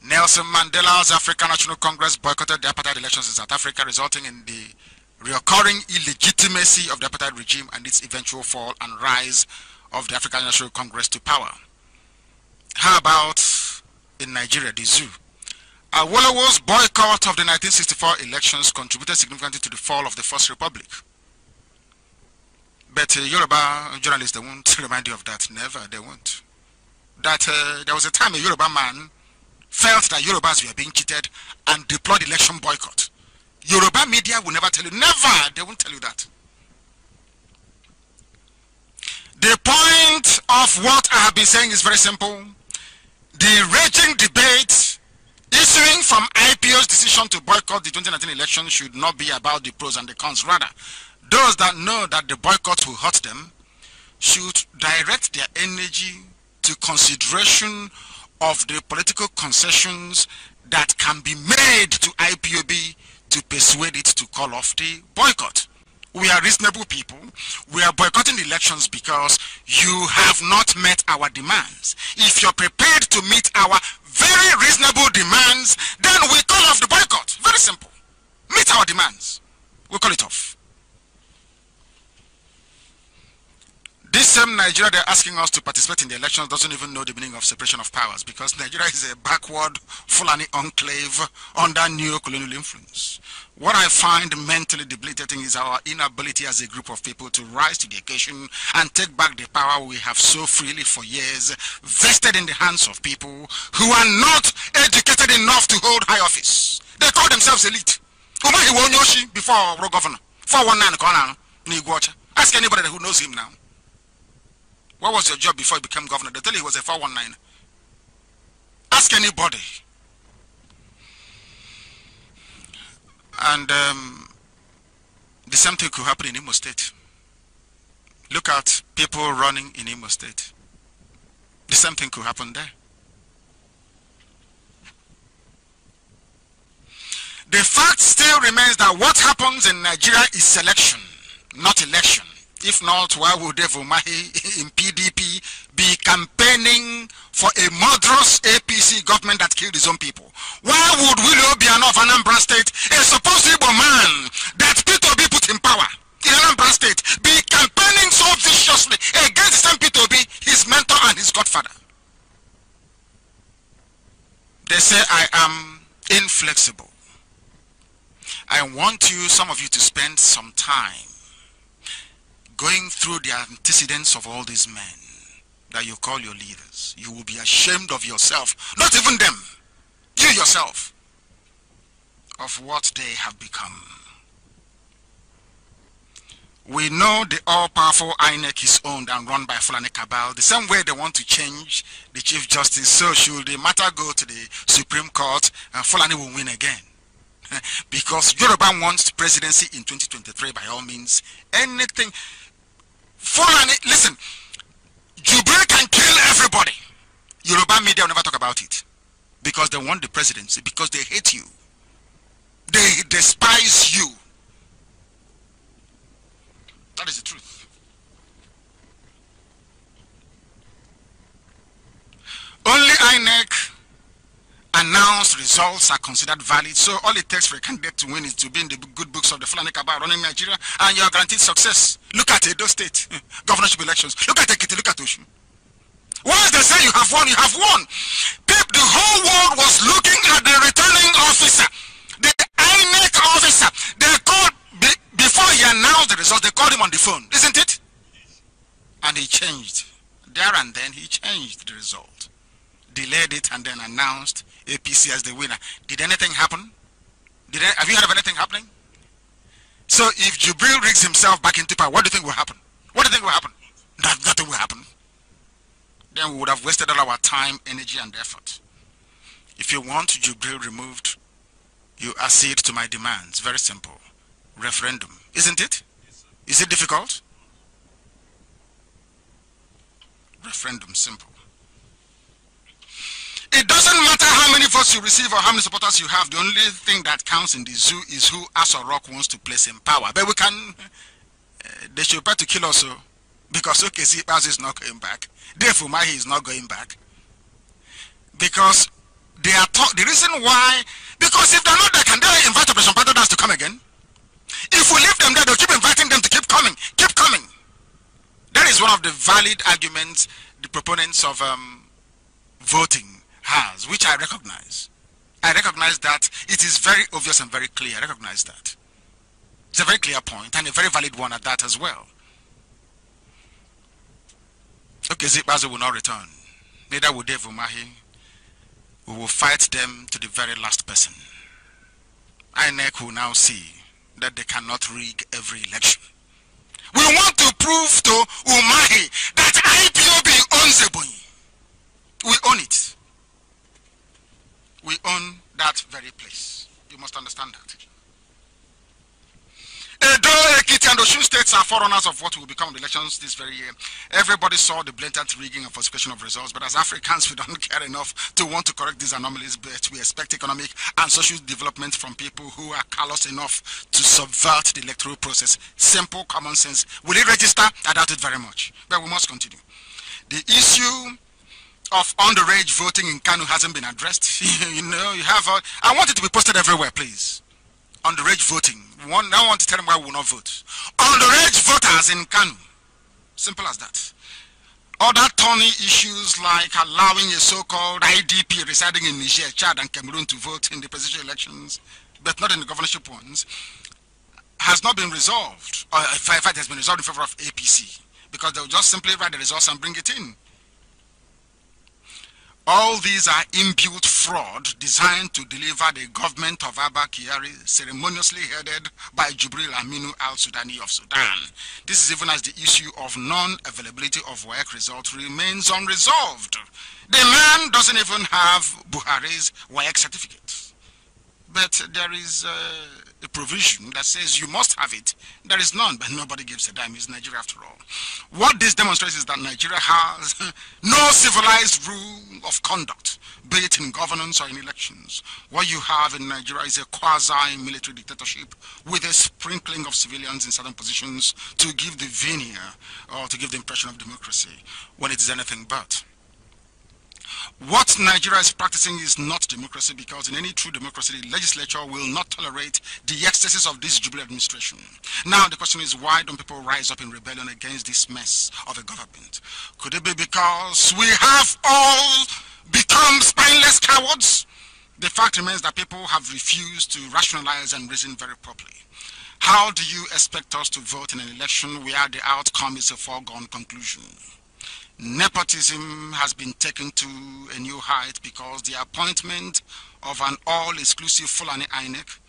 Nelson Mandela's African National Congress boycotted the apartheid elections in South Africa, resulting in the recurring illegitimacy of the apartheid regime and its eventual fall and rise of the African National Congress to power. How about in Nigeria, the zoo? Awolowo's boycott of the 1964 elections contributed significantly to the fall of the First Republic. But Yoruba journalists, they won't remind you of that. Never, they won't. That there was a time a Yoruba man felt that Yorubas were being cheated and deployed election boycott. Yoruba media will never tell you. Never! They won't tell you that. The point of what I have been saying is very simple. The raging debate issuing from IPO's decision to boycott the 2019 election should not be about the pros and the cons. Rather, those that know that the boycott will hurt them should direct their energy to consideration of the political concessions that can be made to IPOB to persuade it to call off the boycott. We are reasonable people. We are boycotting the elections because you have not met our demands. If you're prepared to meet our very reasonable demands, then we call off the boycott. Very simple. Meet our demands. We'll call it off. This same Nigeria they're asking us to participate in the elections doesn't even know the meaning of separation of powers, because Nigeria is a backward Fulani enclave under neo-colonial influence. What I find mentally debilitating is our inability as a group of people to rise to the occasion and take back the power we have so freely for years vested in the hands of people who are not educated enough to hold high office. They call themselves elite. Before governor, 419. Ask anybody who knows him now. What was your job before you became governor? They tell you he was a 419. Ask anybody. And the same thing could happen in Imo State. Look at people running in Imo State. The same thing could happen there. The fact still remains that what happens in Nigeria is selection, not election. If not, why would Evumahi in PDP be campaigning for a murderous APC government that killed his own people? Why would Willie Obiano of Anambra State, a supposed evil man that P2B put in power in Anambra State, be campaigning so viciously against the same P2B, his mentor and his godfather? They say I am inflexible. I want you, some of you, to spend some time going through the antecedents of all these men that you call your leaders. You will be ashamed of yourself, not even them, you yourself, of what they have become. We know the all-powerful INEC is owned and run by Fulani cabal. The same way they want to change the Chief Justice, so should the matter go to the Supreme Court, and Fulani will win again. Because Yoruba wants presidency in 2023 by all means. Anything. Fulani, listen, Jubilee can kill everybody. Yoruba media will never talk about it. Because they want the presidency, because they hate you. They despise you. That is the truth. Only INEC announced results are considered valid, so all it takes for a candidate to win is to be in the good books of the Fulani cabal running Nigeria, and you are guaranteed success. Look at Edo State governorship elections. Look at Ekiti, look at Osun. Once they say you have won, you have won. The whole world was looking at the returning officer, the INEC officer. They called, before he announced the results, they called him on the phone, isn't it? And he changed. There and then he changed the result. Delayed it and then announced APC as the winner. Did anything happen? Have you heard of anything happening? So if Jubril rigs himself back into power, what do you think will happen? What do you think will happen? Nothing will happen. Then we would have wasted all our time, energy, and effort. If you want Jubril removed, you accede to my demands. Very simple. Referendum. Isn't it? Is it difficult? Referendum, simple. It doesn't matter how many votes you receive or how many supporters you have. The only thing that counts in the zoo is who Asorok wants to place in power. But we can, they should try to kill us, because OKC is not going back. Dave Umahi is not going back. Because they are the reason why, because if they're not there, can they invite Operation Paradise to come again? If we leave them there, they'll keep inviting them to keep coming. Keep coming. That is one of the valid arguments the proponents of voting has, which I recognize. I recognize that it is very obvious and very clear. I recognize that. It's a very clear point and a very valid one at that as well. Okay, Zikbazo will not return. Neither will Dave Umahi. We will fight them to the very last person. INEC will now see that they cannot rig every election. We want to prove to Umahi that IPOB owns Ebonyi. We own it. We own that very place. You must understand that. Edo, Ekiti, and Osun states are forerunners of what will become the elections this very year. Everybody saw the blatant rigging and falsification of results, but as Africans, we don't care enough to want to correct these anomalies, but we expect economic and social development from people who are callous enough to subvert the electoral process. Simple, common sense. Will it register? I doubt it very much. But we must continue. The issue of underage voting in Kanu hasn't been addressed. You know, you have. I want it to be posted everywhere, please. Underage voting. I want to tell them why we will not vote. Underage voters in Kanu. Simple as that. Other thorny issues like allowing a so-called IDP residing in Niger, Chad, and Cameroon to vote in the presidential elections, but not in the governorship ones, has not been resolved. Or in fact, it has been resolved in favor of APC, because they'll just simply write the results and bring it in. All these are inbuilt fraud designed to deliver the government of Abba Kyari, ceremoniously headed by Jubril Aminu al-Sudani of Sudan. This is even as the issue of non-availability of WAEC results remains unresolved. The man doesn't even have Buhari's WAEC certificate. But there is a provision that says you must have it. There is none, but nobody gives a damn. It's Nigeria after all. What this demonstrates is that Nigeria has no civilized rule of conduct, be it in governance or in elections. What you have in Nigeria is a quasi-military dictatorship with a sprinkling of civilians in certain positions to give the veneer or to give the impression of democracy when it is anything but. What Nigeria is practicing is not democracy, because in any true democracy, the legislature will not tolerate the excesses of this Jubilee administration. Now, the question is, why don't people rise up in rebellion against this mess of a government? Could it be because we have all become spineless cowards? The fact remains that people have refused to rationalize and reason very properly. How do you expect us to vote in an election where the outcome is a foregone conclusion? Nepotism has been taken to a new height because the appointment of an all-exclusive Fulani INEC.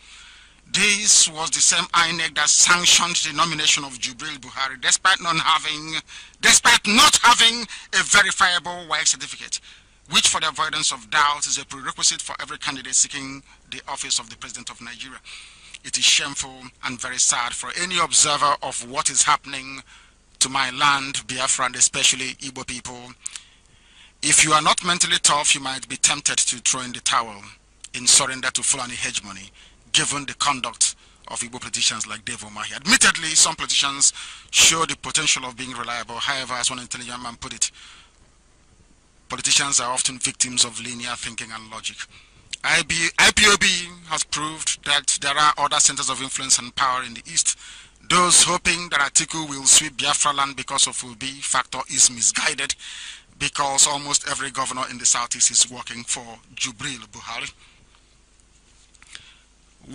This was the same INEC that sanctioned the nomination of Jubril Buhari despite not having a verifiable WAEC certificate, which for the avoidance of doubt is a prerequisite for every candidate seeking the office of the President of Nigeria. It is shameful and very sad for any observer of what is happening to my land, Biafra, and especially Igbo people. If you are not mentally tough, you might be tempted to throw in the towel in surrender to Fulani hegemony, given the conduct of Igbo politicians like Dave Umahi. Admittedly, some politicians show the potential of being reliable. However, as one intelligent man put it, politicians are often victims of linear thinking and logic. IPOB has proved that there are other centers of influence and power in the East. Those hoping that Atiku will sweep Biafra land because of Obi factor is misguided, because almost every governor in the Southeast is working for Jubril Buhari.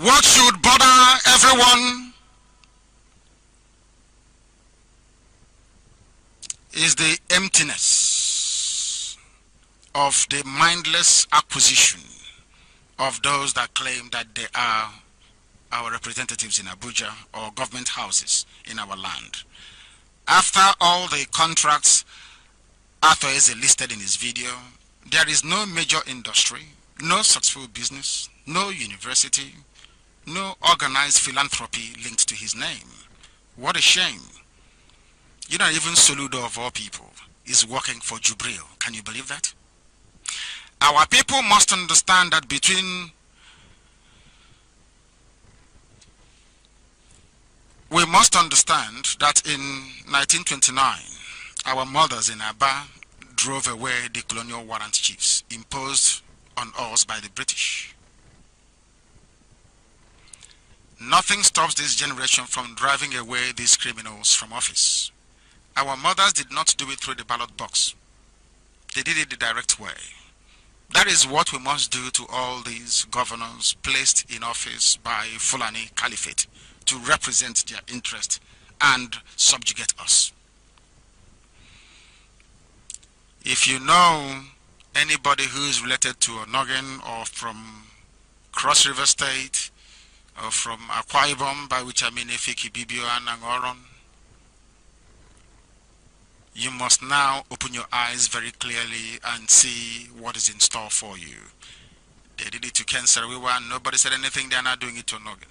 What should bother everyone is the emptiness of the mindless acquisition of those that claim that they are our representatives in Abuja or government houses in our land. After all the contracts Arthur is listed in his video, there is no major industry, no successful business, no university, no organized philanthropy linked to his name. What a shame. You know, even Soludo of all people is working for Jubril. Can you believe that? Our people must understand that we must understand that in 1929, our mothers in Aba drove away the colonial warrant chiefs imposed on us by the British. Nothing stops this generation from driving away these criminals from office. Our mothers did not do it through the ballot box. They did it the direct way. That is what we must do to all these governors placed in office by Fulani Caliphate to represent their interest and subjugate us. If you know anybody who is related to Onogen or from Cross River State or from Akwa Ibom, by which I mean Efiki, Bibio, and Angoron, you must now open your eyes very clearly and see what is in store for you. They did it to Ken Sarawiwa and nobody said anything. They are not doing it to Onogen.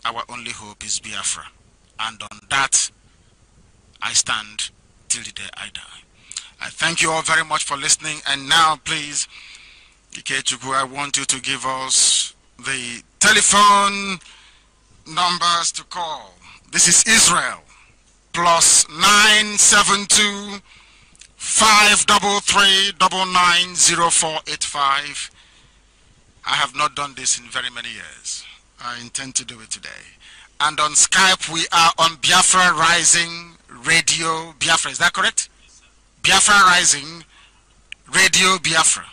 Our only hope is Biafra. And on that, I stand till the day I die. I thank you all very much for listening. And now, please, Ikechukwu, I want you to give us the telephone numbers to call. This is Israel. +972 533 990485. I have not done this in very many years. I intend to do it today. And on Skype, we are on Biafra Rising Radio Biafra. Is that correct? Biafra Rising Radio Biafra.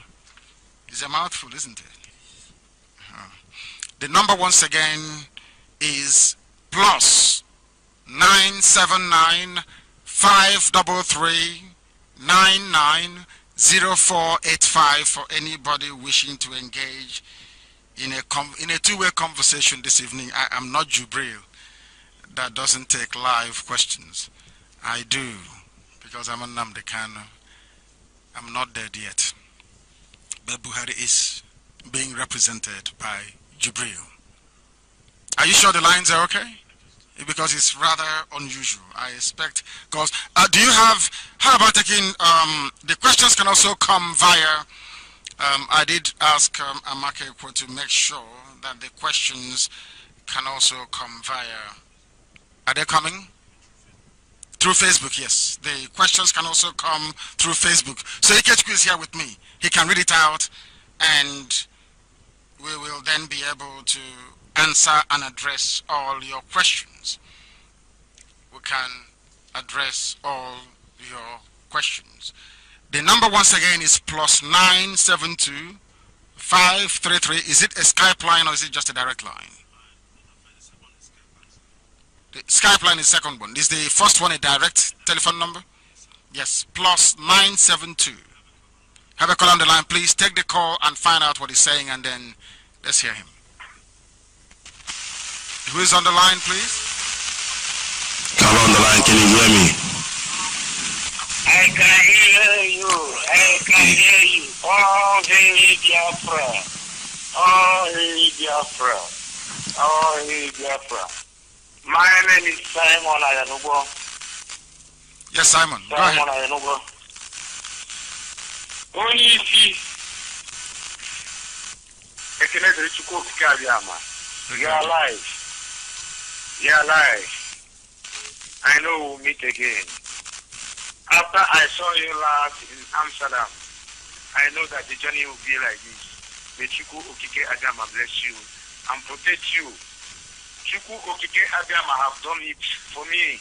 It's a mouthful, isn't it? The number once again is +979 533 990485 for anybody wishing to engage in a two-way conversation this evening. I am not Jubril that doesn't take live questions. I do, because I'm Nnamdi Kanu. I'm not dead yet. But Buhari is being represented by Jubril. Are you sure the lines are okay? Because it's rather unusual, I expect. Because do you have, how about taking, the questions can also come via, I did ask Amake to make sure that the questions can also come via, are they coming? Through Facebook, yes. The questions can also come through Facebook. So Ikechukwu is here with me. He can read it out and we will then be able to answer and address all your questions. We can address all your questions. The number once again is +972 533. Is it a Skype line or is it just a direct line? The Skype line is second one. Is the first one a direct telephone number? Yes, +972. Have a call on the line, please. Take the call and find out what he's saying, and then let's hear him. Who is on the line, please? Come on the line, can you hear me? I can hear you. I can hear you. Oh, hey, Biafra. Oh, hey, Biafra. Oh, hey, Biafra. My name is Simon Ayanugo. Yes, Simon. Go ahead. Simon Ayanugo. Only if you can you're alive. You're alive. I know we'll meet again. After I saw you last in Amsterdam, I know that the journey will be like this. May Chukwu Okike Agama bless you and protect you. Chukwu Okike Agama have done it for me.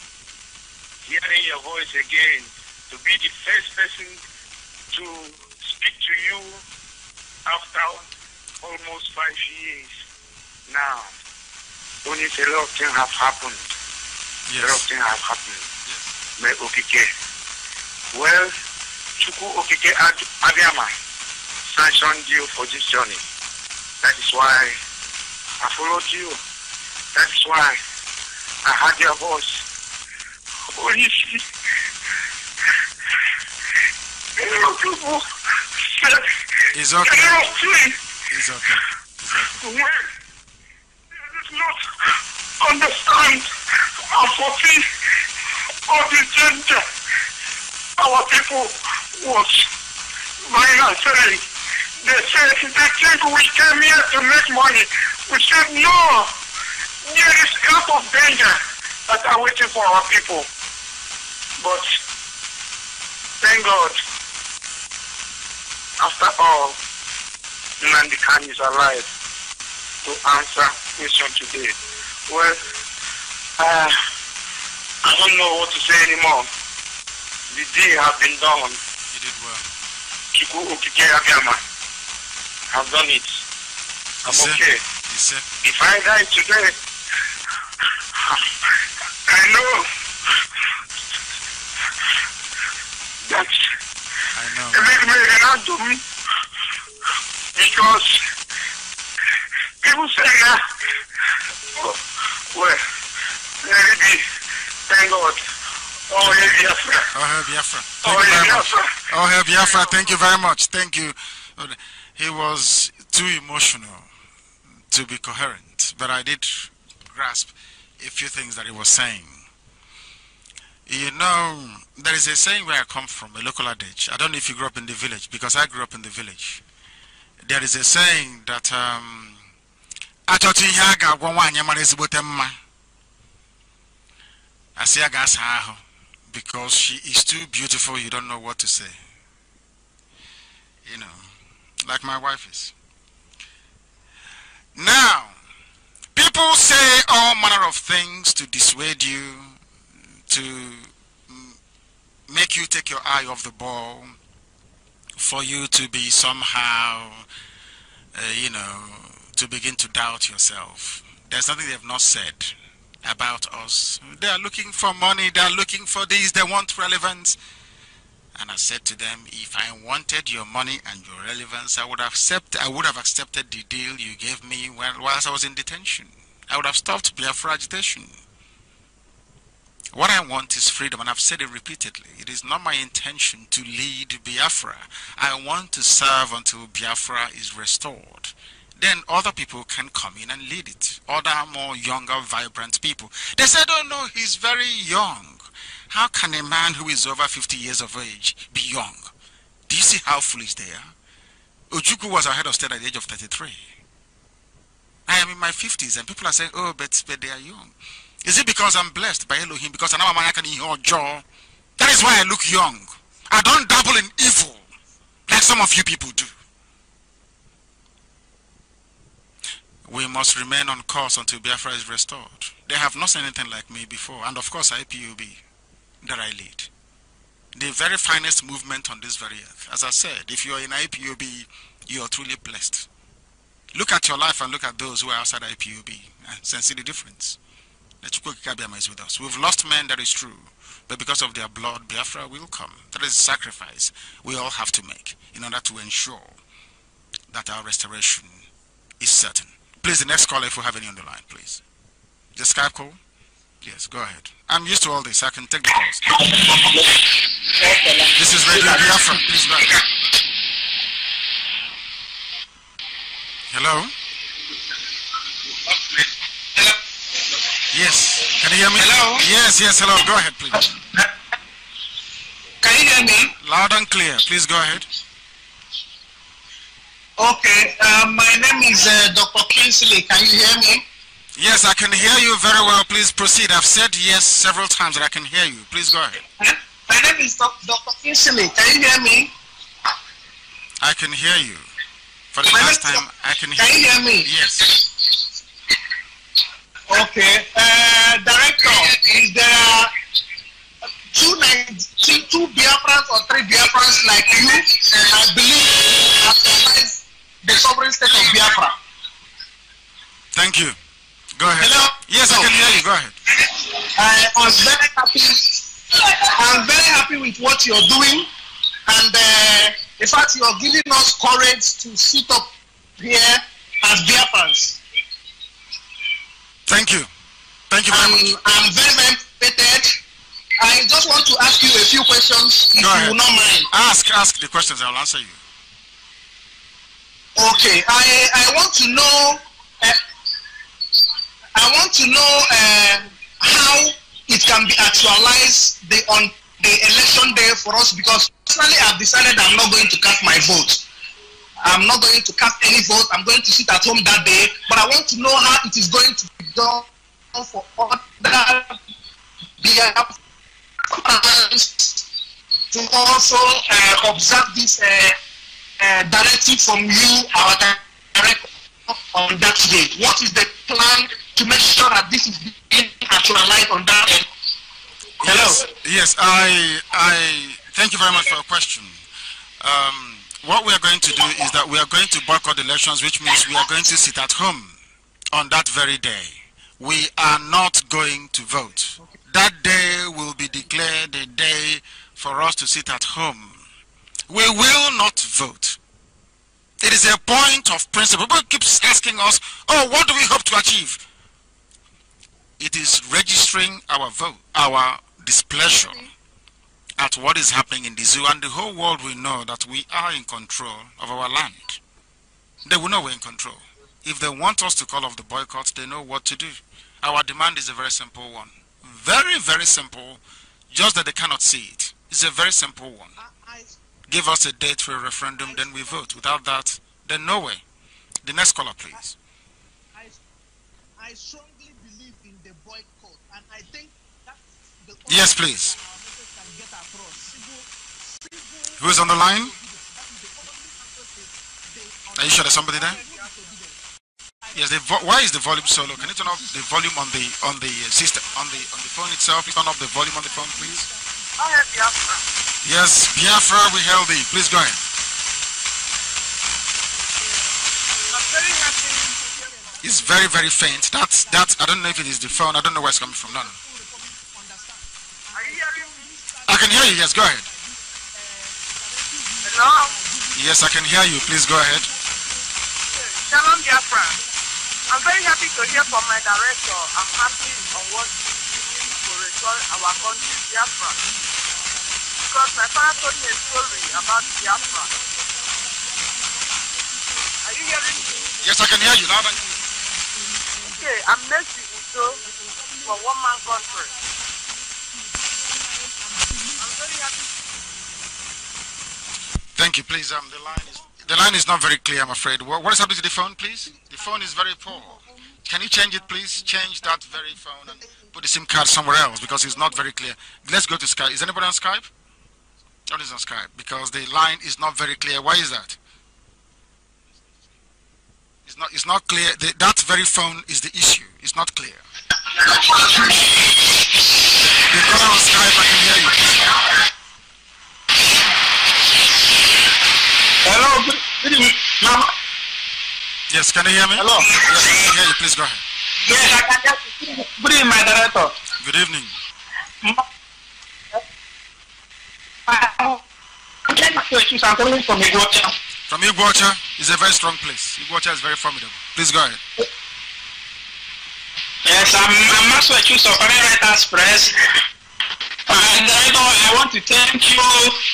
Hearing your voice again, to be the first person to speak to you after almost 5 years now. Only a lot of things have happened. Yes. A lot of things have happened. Yes. May Okike. Well, Chukwu Okike Agama sanctioned you for this journey. That is why I followed you. That's why I heard your voice. Oh, you see, people said, it's okay. It's okay. When they did not understand and foresee all the danger our people was buying and selling. They said, they think we came here to make money. We said, no, there is a lot of danger that are waiting for our people. But thank God, after all, Nnamdi Kanu is alive to answer question today. Well, I don't know what to say anymore. The deal has been done. You did well. Chiku Okike Abiyama have done it. I'm okay. If I die today, I know that it makes me an to me because people say that, well, let it be, thank God. Oh, yeah, Biafra. Oh, hail Biafra. Thank you very much. Oh, hail Biafra. Thank you very much. Thank you. He was too emotional to be coherent, but I did grasp a few things that he was saying. You know, there is a saying where I come from, a local adage. I don't know if you grew up in the village, because I grew up in the village. There is a saying that because she is too beautiful, you don't know what to say. You know, like my wife is. Now, people say all manner of things to dissuade you, to make you take your eye off the ball, for you to be somehow, you know, to begin to doubt yourself. There's nothing they have not said about us. They are looking for money, they are looking for this, they want relevance. And I said to them, if I wanted your money and your relevance, I would have accepted the deal you gave me whilst I was in detention. I would have stopped Biafra agitation. What I want is freedom, and I've said it repeatedly. It is not my intention to lead Biafra. I want to serve until Biafra is restored. Then other people can come in and lead it. Other more younger, vibrant people. They said, oh no, he's very young. How can a man who is over 50 years of age be young? Do you see how foolish they are? Ojukwu was ahead of state at the age of 33. I am in my 50s and people are saying, oh, but they are young. Is it because I'm blessed by Elohim? Because I'm a can hear jaw? That is why I look young. I don't dabble in evil like some of you people do. We must remain on course until Biafra is restored. They have not seen anything like me before. And of course, IPUB that I lead. The very finest movement on this very earth. As I said, if you are in IPUB, you are truly blessed. Look at your life and look at those who are outside IPUB and see the difference. The Chukwuka Abiyama is with us. We've lost men, that is true. But because of their blood, Biafra will come. That is a sacrifice we all have to make in order to ensure that our restoration is certain. Please, the next caller, if we have any on the line, please. The Skype call? Yes, go ahead. I'm used to all this. I can take the calls. This is Radio Biafra. Please go ahead. Hello? Yes. Can you hear me? Hello? Yes, hello. Go ahead, please. Can you hear me? Loud and clear. Please go ahead. Okay, my name is Dr. Kingsley. Can you hear me? Yes, I can hear you very well. Please proceed. I've said yes several times that I can hear you. Please go ahead. My name is Dr. Kingsley. Can you hear me? I can hear you. For the last time, I can hear you. Can you hear me? Yes. Okay. Director, is there two Biafrans or three Biafrans like you? I believe after the sovereign state of Biafra. Thank you. Go ahead. Hello? Yes, I can hear you. Go ahead. I was very happy. I'm very happy with what you're doing. And in fact, you're giving us courage to sit up here as Biafrans. Thank you. you very much. I'm very, very motivated. I just want to ask you a few questions, if you will not mind. Ask the questions, I'll answer you. Okay, I want to know. How it can be actualized on the election day for us, because personally I've decided I'm not going to cast my vote. I'm not going to cast any vote. I'm going to sit at home that day. But I want to know how it is going to be done for other Biafrans to also observe this directive from you, our director, on that day. What is the plan to make sure that this is being actualized on that end? Hello. Yes, I thank you very much for your question. What we are going to do is that we are going to boycott the elections, which means we are going to sit at home on that very day. We are not going to vote. That day will be declared a day for us to sit at home. We will not vote. It is a point of principle. People keep asking us, oh, what do we hope to achieve? It is registering our vote, our displeasure at what is happening in the zoo, and the whole world will know that we are in control of our land. They will know we're in control. If they want us to call off the boycott, they know what to do. Our demand is a very simple one. Very, very simple, just that they cannot see it. It's a very simple one. Give us a date for a referendum, then we vote. Without that, then no way. The next caller, please. I strongly believe in the boycott, and I think that's the only yes, please. can get across. Who is on the line? Are you sure there's somebody there? Yes. Why is the volume so low? Can you turn off the volume on the system on the phone itself? You turn off the volume on the phone, please. Biafra. Yes, Biafra, we hail thee. Please go ahead. I'm very happy. It's very, very faint. That's. I don't know if it is the phone. I don't know where it's coming from. No. Are you hearing me? I can hear you. Yes, go ahead. Hello? Yes, I can hear you. Please go ahead. Shalom, Biafra. I'm very happy to hear from my director. I'm happy on what he's doing to restore our country, Biafra. Because my father told me a story about Biafra. Are you hearing me? Yes, I can hear you loud and clear. Okay, I'm next to Udo for one man country. I'm very happy. Thank you, please. The line is not very clear, I'm afraid. What is happening to the phone, please? The phone is very poor. Can you change it, please? Change that very phone and put the SIM card somewhere else because it's not very clear. Let's go to Skype. Is anybody on Skype? Nobody's on Skype because the line is not very clear. Why is that? It's not clear. That very phone is the issue. It's not clear. The caller on Skype, I can hear you. Hello, good evening, Mama. Yes, can you hear me? Hello. Yes, I can hear you. Please go ahead. Yes, I can hear you. Good evening, my director. Good evening. I'm calling from Iguacha. From Iguacha is a very strong place. Iguacha is very formidable. Please go ahead. Yes, I'm Master Chief of Writers Press. And I want to thank you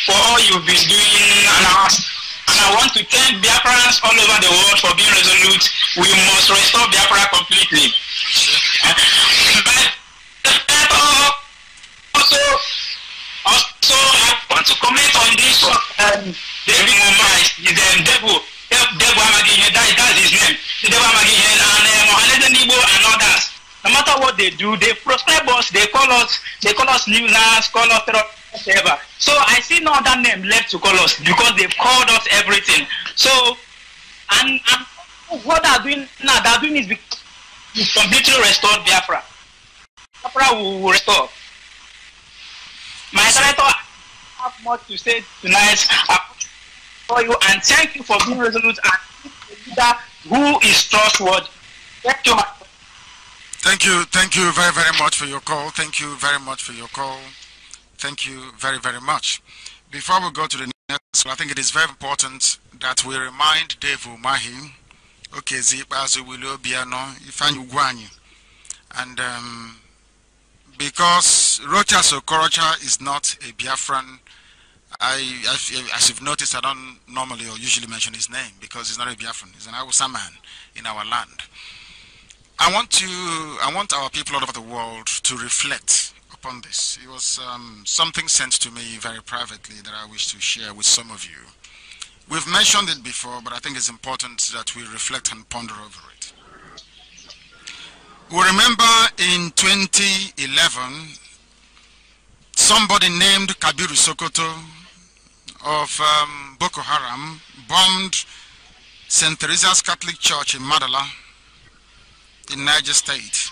for all you've been doing, and I want to thank Biafrans all over the world for being resolute. We must restore Biafra completely. Also, I want to comment on this David Mumbai, the devil Amagi, that's his name. The devil Amagi and Mohamed Nibo and others. No matter what they do, they proscribe us, they call us nuisance, call us whatever. So I see no other name left to call us because they've called us everything. So and what they're doing now, is completely restored Biafra. Biafra will restore. My director, I have much to say tonight for you, and thank you for being resolute and a leader who is trustworthy. Thank you. Thank you very, very much for your call. Thank you very much for your call. Thank you very, very much. Before we go to the next one, I think it is very important that we remind Dave Umahi, Okezie Bazu Willow Biano, Ifanyu Guanyu, And because Rochas Okorocha is not a Biafran, as you've noticed, I don't normally or usually mention his name because he's not a Biafran. He's an Hausa man in our land. I want our people all over the world to reflect upon this. It was something sent to me very privately that I wish to share with some of you. We've mentioned it before, but I think it's important that we reflect and ponder over it. We remember in 2011, somebody named Kabiru Sokoto of Boko Haram bombed St. Teresa's Catholic Church in Madala in Niger State.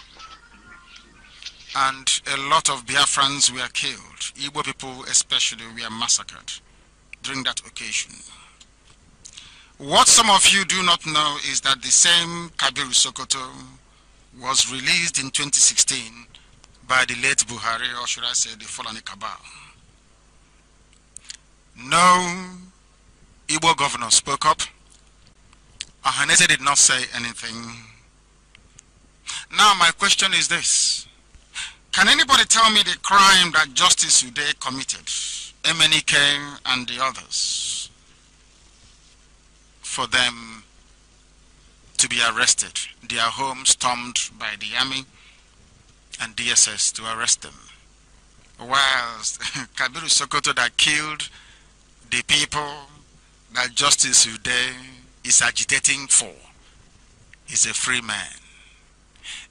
And a lot of Biafrans were killed. Igbo people especially were massacred during that occasion. What some of you do not know is that the same Kabiru Sokoto was released in 2016 by the late Buhari, or should I say the Fulani Cabal. No Igbo governor spoke up. Ahanese did not say anything. Now my question is this. Can anybody tell me the crime that Justice Ude committed, MNEK and the others, for them to be arrested, their homes stormed by the army and DSS to arrest them? Whilst Kabiru Sokoto that killed the people that Justice Ude is agitating for is a free man.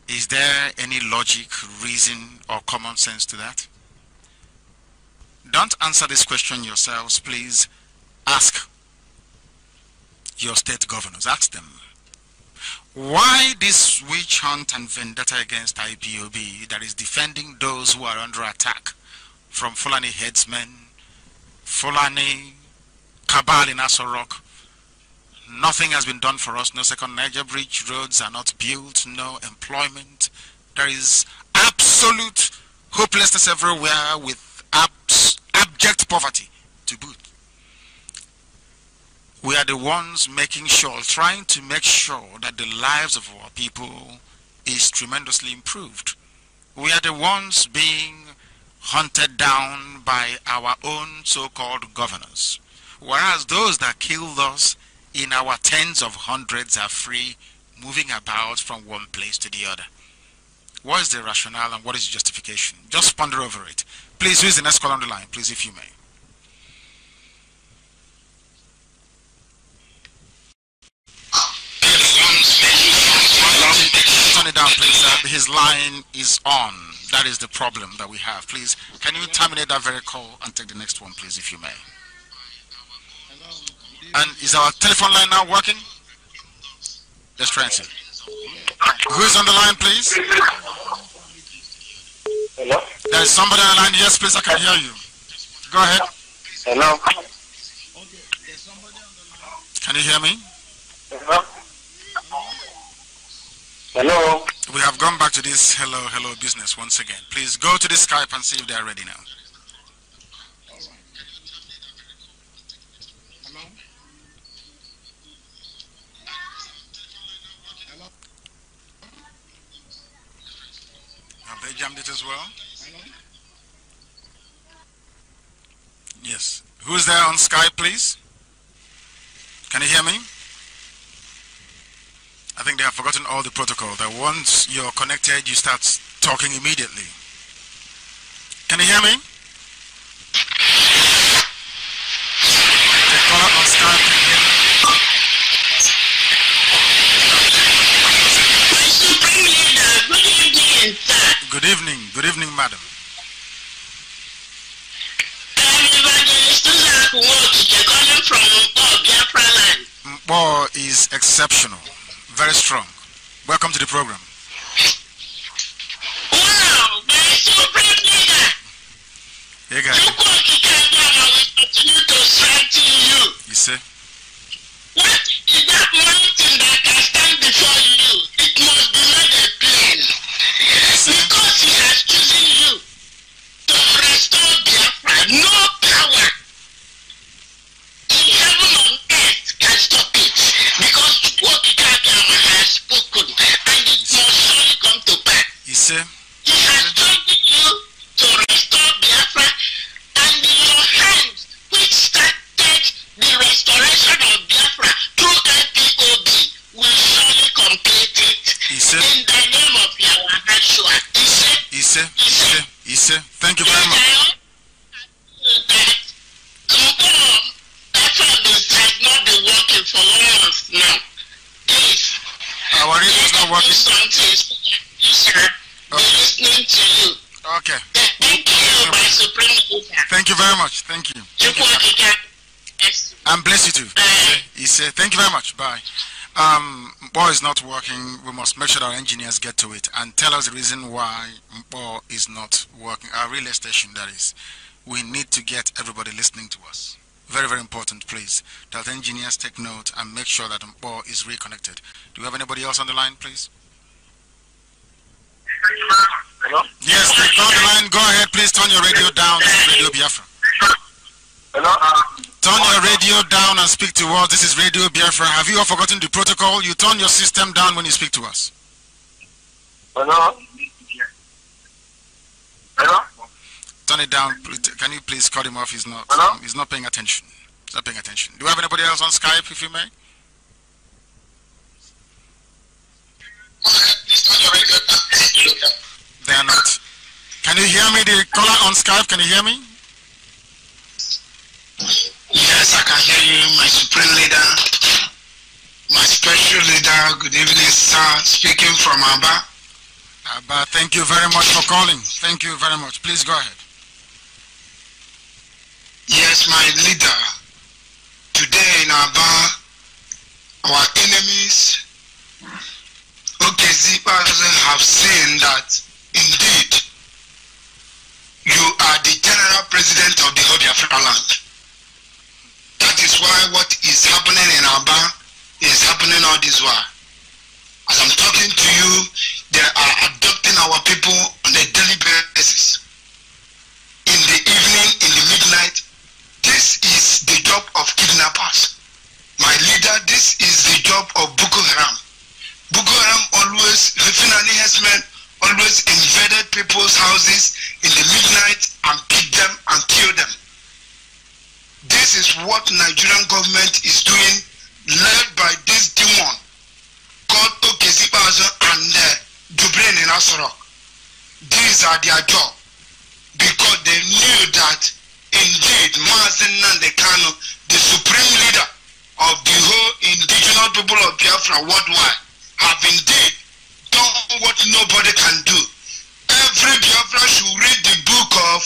Is there any logic, reason, or common sense to that? Don't answer this question yourselves, please. Ask your state governors. Ask them. Why this witch hunt and vendetta against IPOB that is defending those who are under attack from Fulani headsmen, Fulani cabal in Asorok? Nothing has been done for us. No second Niger bridge, roads are not built, no employment. There is absolute hopelessness everywhere with abject poverty to boot. We are the ones making sure, trying to make sure that the lives of our people is tremendously improved. We are the ones being hunted down by our own so-called governors. Whereas those that killed us in our tens of hundreds are free, moving about from one place to the other. What is the rationale and what is the justification? Just ponder over it. Please, who is the next caller on the line? Please, if you may. Turn it down, please. His line is on. That is the problem that we have. Please, can you terminate that very call and take the next one, please, if you may? And is our telephone line now working? Let's try and see. Who is on the line, please? Hello? There is somebody on the line. Yes, please, I can hear you. Go ahead. Hello? Can you hear me? Hello? Hello? We have gone back to this hello business once again. Please go to the Skype and see if they are ready now. Have they jammed it as well? Yes. Who's there on Skype, please? Can you hear me? I think they have forgotten all the protocol, that once you're connected, you start talking immediately. Can you hear me? The caller on Skype, can you hear me? Good evening. Good evening, madam. Mpo is exceptional. Very strong. Welcome to the program. Wow, my supreme leader. Hey guys. You continue to strengthen you. You see? What is that mountain that can stand before you? It must be made a plain. Because he has chosen you to restore Biafra. No power in heaven on earth can stop it. Because what Kagama has spoken, and it must surely come to pass. You see? Ise. He has told you to restore Biafra, and your hands, which started the restoration of Biafra through IPOB, will surely complete it. Ise. In the name of Yahweh Hashua. Ise. Thank you very much. Has not been working for months now. Please. Our radio is not working. Listening to you. Okay. Thank you, my supreme leader. Thank you very much. Thank you. And bless you too. Ise. Thank you very much. Bye. Mpo is not working. We must make sure our engineers get to it and tell us the reason why Mpo is not working. Our relay station, that is. We need to get everybody listening to us. Very, very important, please, that engineers take note and make sure that Mpo is reconnected. Do you have anybody else on the line, please? Hello? Yes, take on the line. Go ahead, please. Turn your radio down. This is Radio Biafra. Hello? Turn your radio down and speak to us. This is Radio Biafra. Have you all forgotten the protocol? You turn your system down when you speak to us. Hello? Hello? Turn it down. Can you please cut him off? He's not paying attention. He's not paying attention. Do you have anybody else on Skype, if you may? They are not. Can you hear me? The caller on Skype, can you hear me? Yes, I can hear you, my supreme leader, my special leader. Good evening, sir. Speaking from Aba. Aba, thank you very much for calling. Thank you very much. Please go ahead. Yes, my leader. Today in Aba, our enemies, have seen that indeed you are the general president of the whole Biafra land. That is why what is happening in Aba is happening all this while. As I'm talking to you, they are adopting our people on a daily basis. In the evening, in the midnight, this is the job of kidnappers. My leader, this is the job of Boko Haram. Boko Haram always, Refinani herdsmen, always invaded people's houses in the midnight and picked them and killed them. This is what Nigerian government is doing, led by this demon called Okesibazo and Dubrin in Asorok. These are their job, because they knew that indeed Mazi Nnamdi Kanu, the supreme leader of the whole indigenous people of Biafra worldwide, have indeed done what nobody can do. Every Biafra should read the book of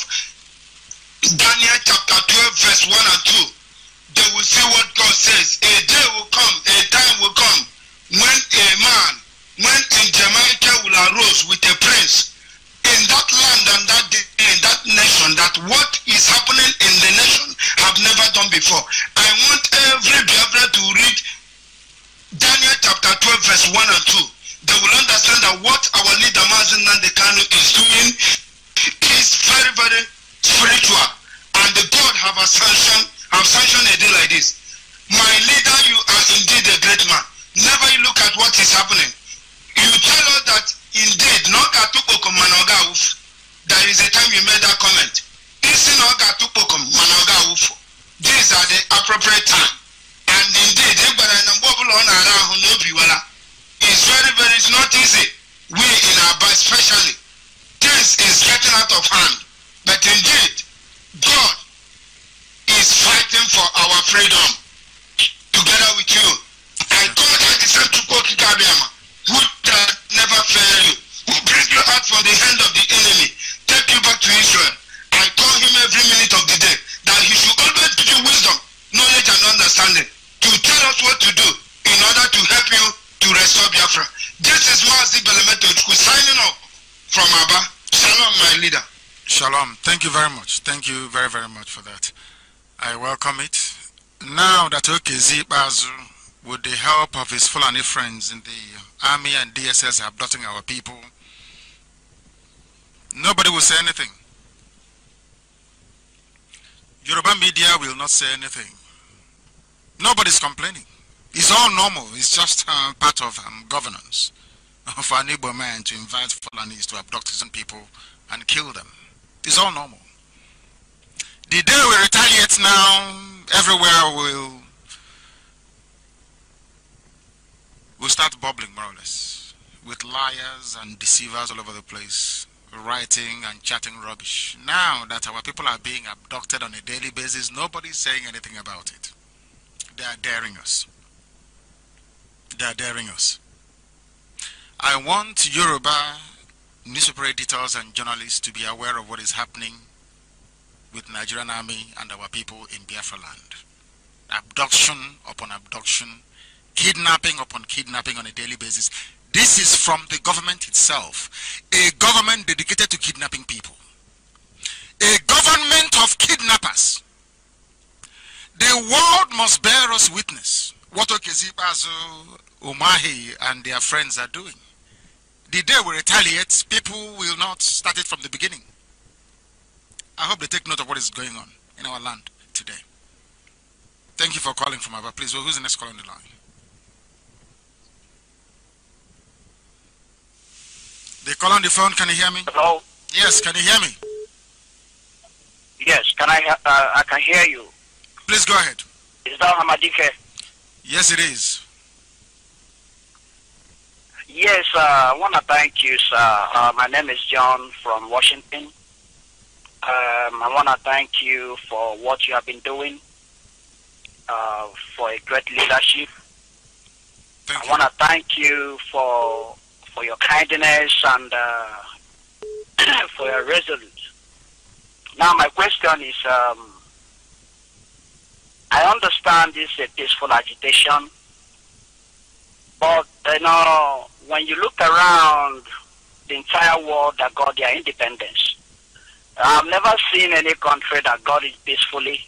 Daniel chapter 12 verse 1 and 2. They will see what God says. A day will come, a time will come when in Jamaica will arise with a prince in that land and that day, in that nation, that what is happening in the nation have never done before. I want every Biafra to read Daniel chapter 12 verse 1 and 2. They will understand that what our leader Mazi Nnamdi Kanu is doing is very, very spiritual, and the God have sanctioned a day like this. My leader, you are indeed a great man. Never you look at what is happening. You tell us that indeed there is a time you made that comment. These are the appropriate time. And indeed, it's very, very, it's not easy. We in Aba especially, this is getting out of hand. But indeed, God is fighting for our freedom together with you. I call that the same Tukokikabiyama, who never fail you, who brings you out from the hand of the enemy, take you back to Israel. I call him every minute of the day, that he should always give you wisdom, knowledge and understanding, to tell us what to do in order to help you to restore Biafra. This is Mazi Nnamdi signing off from Aba. Shalom, my leader. Shalom. Thank you very much. Thank you very, very much for that. I welcome it. Now that Okezi Bazu, with the help of his Fulani friends in the army and DSS, are abducting our people, nobody will say anything. Yoruba media will not say anything. Nobody's complaining. It's all normal. It's just part of governance. of an Igbo man to invite Fulanis to abduct his own people and kill them. It's all normal. The day we retaliate now, everywhere will start bubbling, more or less, with liars and deceivers all over the place, writing and chatting rubbish. Now that our people are being abducted on a daily basis, nobody's saying anything about it. They are daring us. They are daring us. I want Yoruba newspaper editors and journalists to be aware of what is happening with Nigerian army and our people in Biafra land. Abduction upon abduction, kidnapping upon kidnapping on a daily basis. This is from the government itself. A government dedicated to kidnapping people. A government of kidnappers. The world must bear us witness what Okezibazo, Umahi and their friends are doing. The day we retaliate, people will not start it from the beginning. I hope they take note of what is going on in our land today. Thank you for calling from Aba. Please, who's the next caller on the line? They call on the phone. Can you hear me? Hello? Yes, can you hear me? Yes, I can hear you. Please go ahead. Is that Hamadike? Yes, it is. Yes, I want to thank you, sir. My name is John from Washington. I want to thank you for what you have been doing, for a great leadership. I want to thank you for your kindness and for your resolute. Now, my question is, I understand this is a peaceful agitation, but you know, when you look around the entire world that got their independence, I've never seen any country that got it peacefully.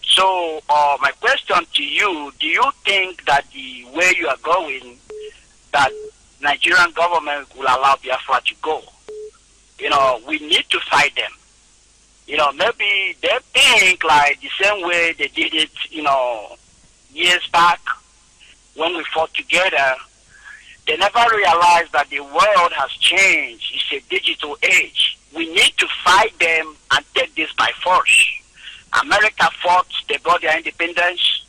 So, my question to you, do you think that the way you are going, that Nigerian government will allow Biafra to go? You know, we need to fight them. You know, maybe they think like the same way they did it, you know, years back when we fought together. They never realized that the world has changed. It's a digital age. We need to fight them and take this by force. America fought, they got their independence.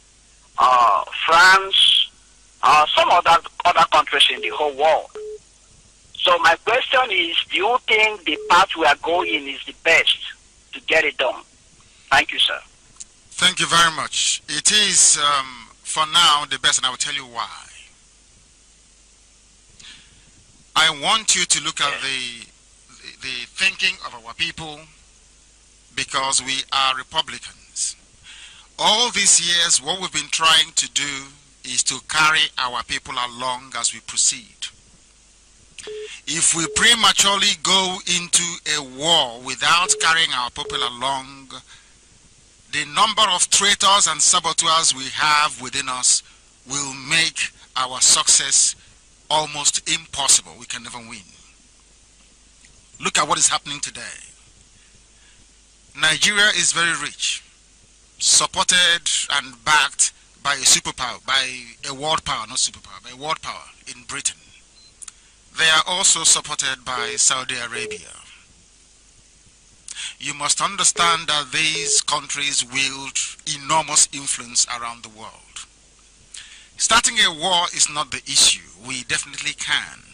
France, some other countries in the whole world. So my question is, do you think the path we are going is the best to get it done? Thank you, sir. Thank you very much. It is, for now, the best, and I will tell you why. I want you to look at the thinking of our people, because we are Republicans. All these years, what we've been trying to do is to carry our people along as we proceed. If we prematurely go into a war without carrying our people along, the number of traitors and saboteurs we have within us will make our success almost impossible. We can never win. Look at what is happening today. Nigeria is very rich, supported and backed by a superpower, by a world power, not superpower, by a world power in Britain. They are also supported by Saudi Arabia. You must understand that these countries wield enormous influence around the world. Starting a war is not the issue. We definitely can.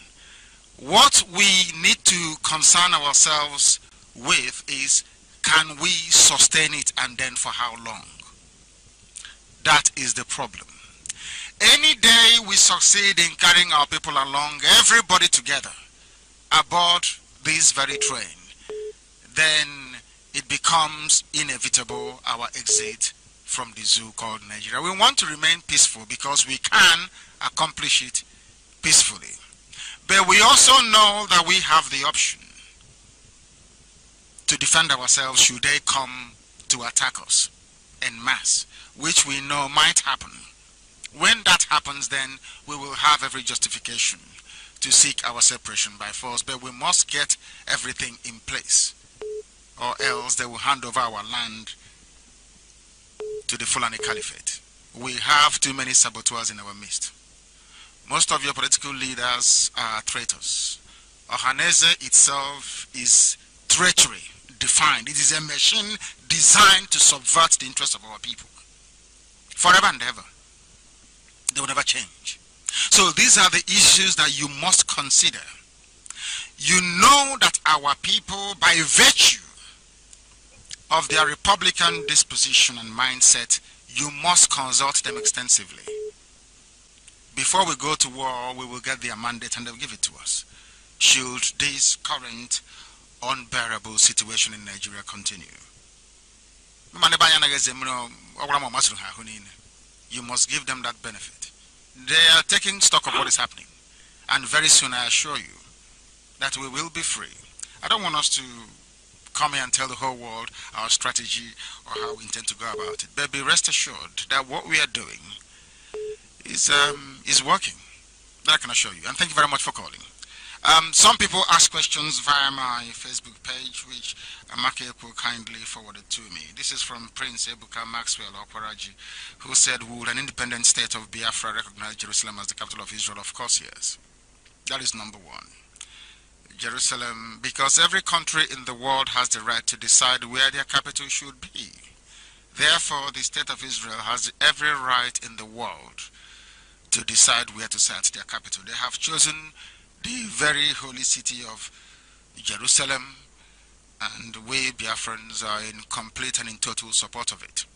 What we need to concern ourselves with is, can we sustain it, and then for how long? That is the problem. Any day we succeed in carrying our people along, everybody together, aboard this very train, then it becomes inevitable, our exit from the zoo called Nigeria. We want to remain peaceful because we can accomplish it peacefully. But we also know that we have the option to defend ourselves should they come to attack us en masse, which we know might happen. When that happens, then we will have every justification to seek our separation by force, but we must get everything in place, or else they will hand over our land to the Fulani Caliphate. We have too many saboteurs in our midst. Most of your political leaders are traitors. Ohaneze itself is treachery defined. It is a machine designed to subvert the interests of our people. Forever and ever. They will never change. So these are the issues that you must consider. You know that our people, by virtue of their Republican disposition and mindset, you must consult them extensively. Before we go to war, we will get their mandate and they'll give it to us. Should this current unbearable situation in Nigeria continue? You must give them that benefit. They are taking stock of what is happening. And very soon, I assure you, that we will be free. I don't want us to come here and tell the whole world our strategy or how we intend to go about it. But be rest assured that what we are doing is working. That I can assure you. And thank you very much for calling. Some people ask questions via my Facebook page, which Amakeku kindly forwarded to me. This is from Prince Ebuka Maxwell Okwaraji, who said, would an independent state of Biafra recognize Jerusalem as the capital of Israel? Of course, yes. That is number one. Jerusalem, because every country in the world has the right to decide where their capital should be. Therefore, the state of Israel has every right in the world to decide where to set their capital. They have chosen the very holy city of Jerusalem, and we Biafrans are in complete and in total support of it.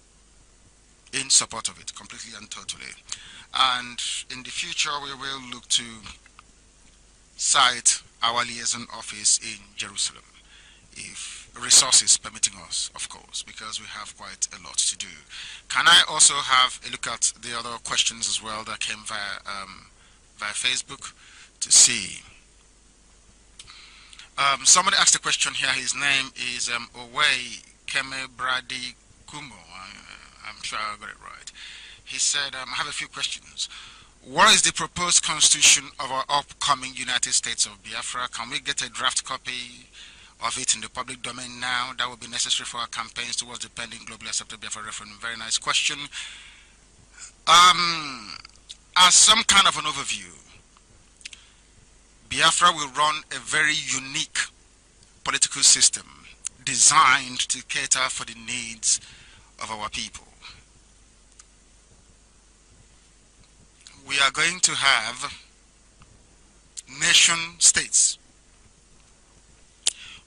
In support of it, completely and totally. And in the future, we will look to cite our liaison office in Jerusalem, if resources permitting us, of course, because we have quite a lot to do. Can I also have a look at the other questions as well that came via Facebook to see? Somebody asked a question here. His name is Owe Keme Brady Kumo. I'm sure I got it right. He said, I have a few questions. What is the proposed constitution of our upcoming United States of Biafra? Can we get a draft copy of it in the public domain now? That would be necessary for our campaigns towards the pending globally accepted Biafra referendum. Very nice question. As some kind of an overview, Biafra will run a very unique political system designed to cater for the needs of our people. We are going to have nation states.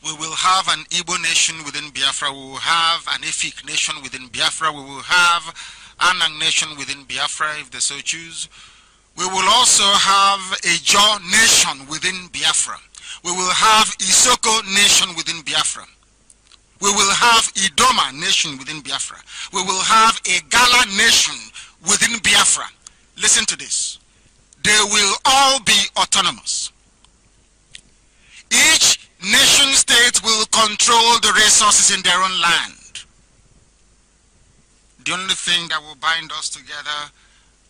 We will have an Igbo nation within Biafra. We will have an Efik nation within Biafra. We will have an Anang nation within Biafra, if they so choose. We will also have a Jaw nation within Biafra. We will have Isoko nation within Biafra. We will have Idoma nation within Biafra. We will have a Gala nation within Biafra. Listen to this. They will all be autonomous. Each nation state will control the resources in their own land. The only thing that will bind us together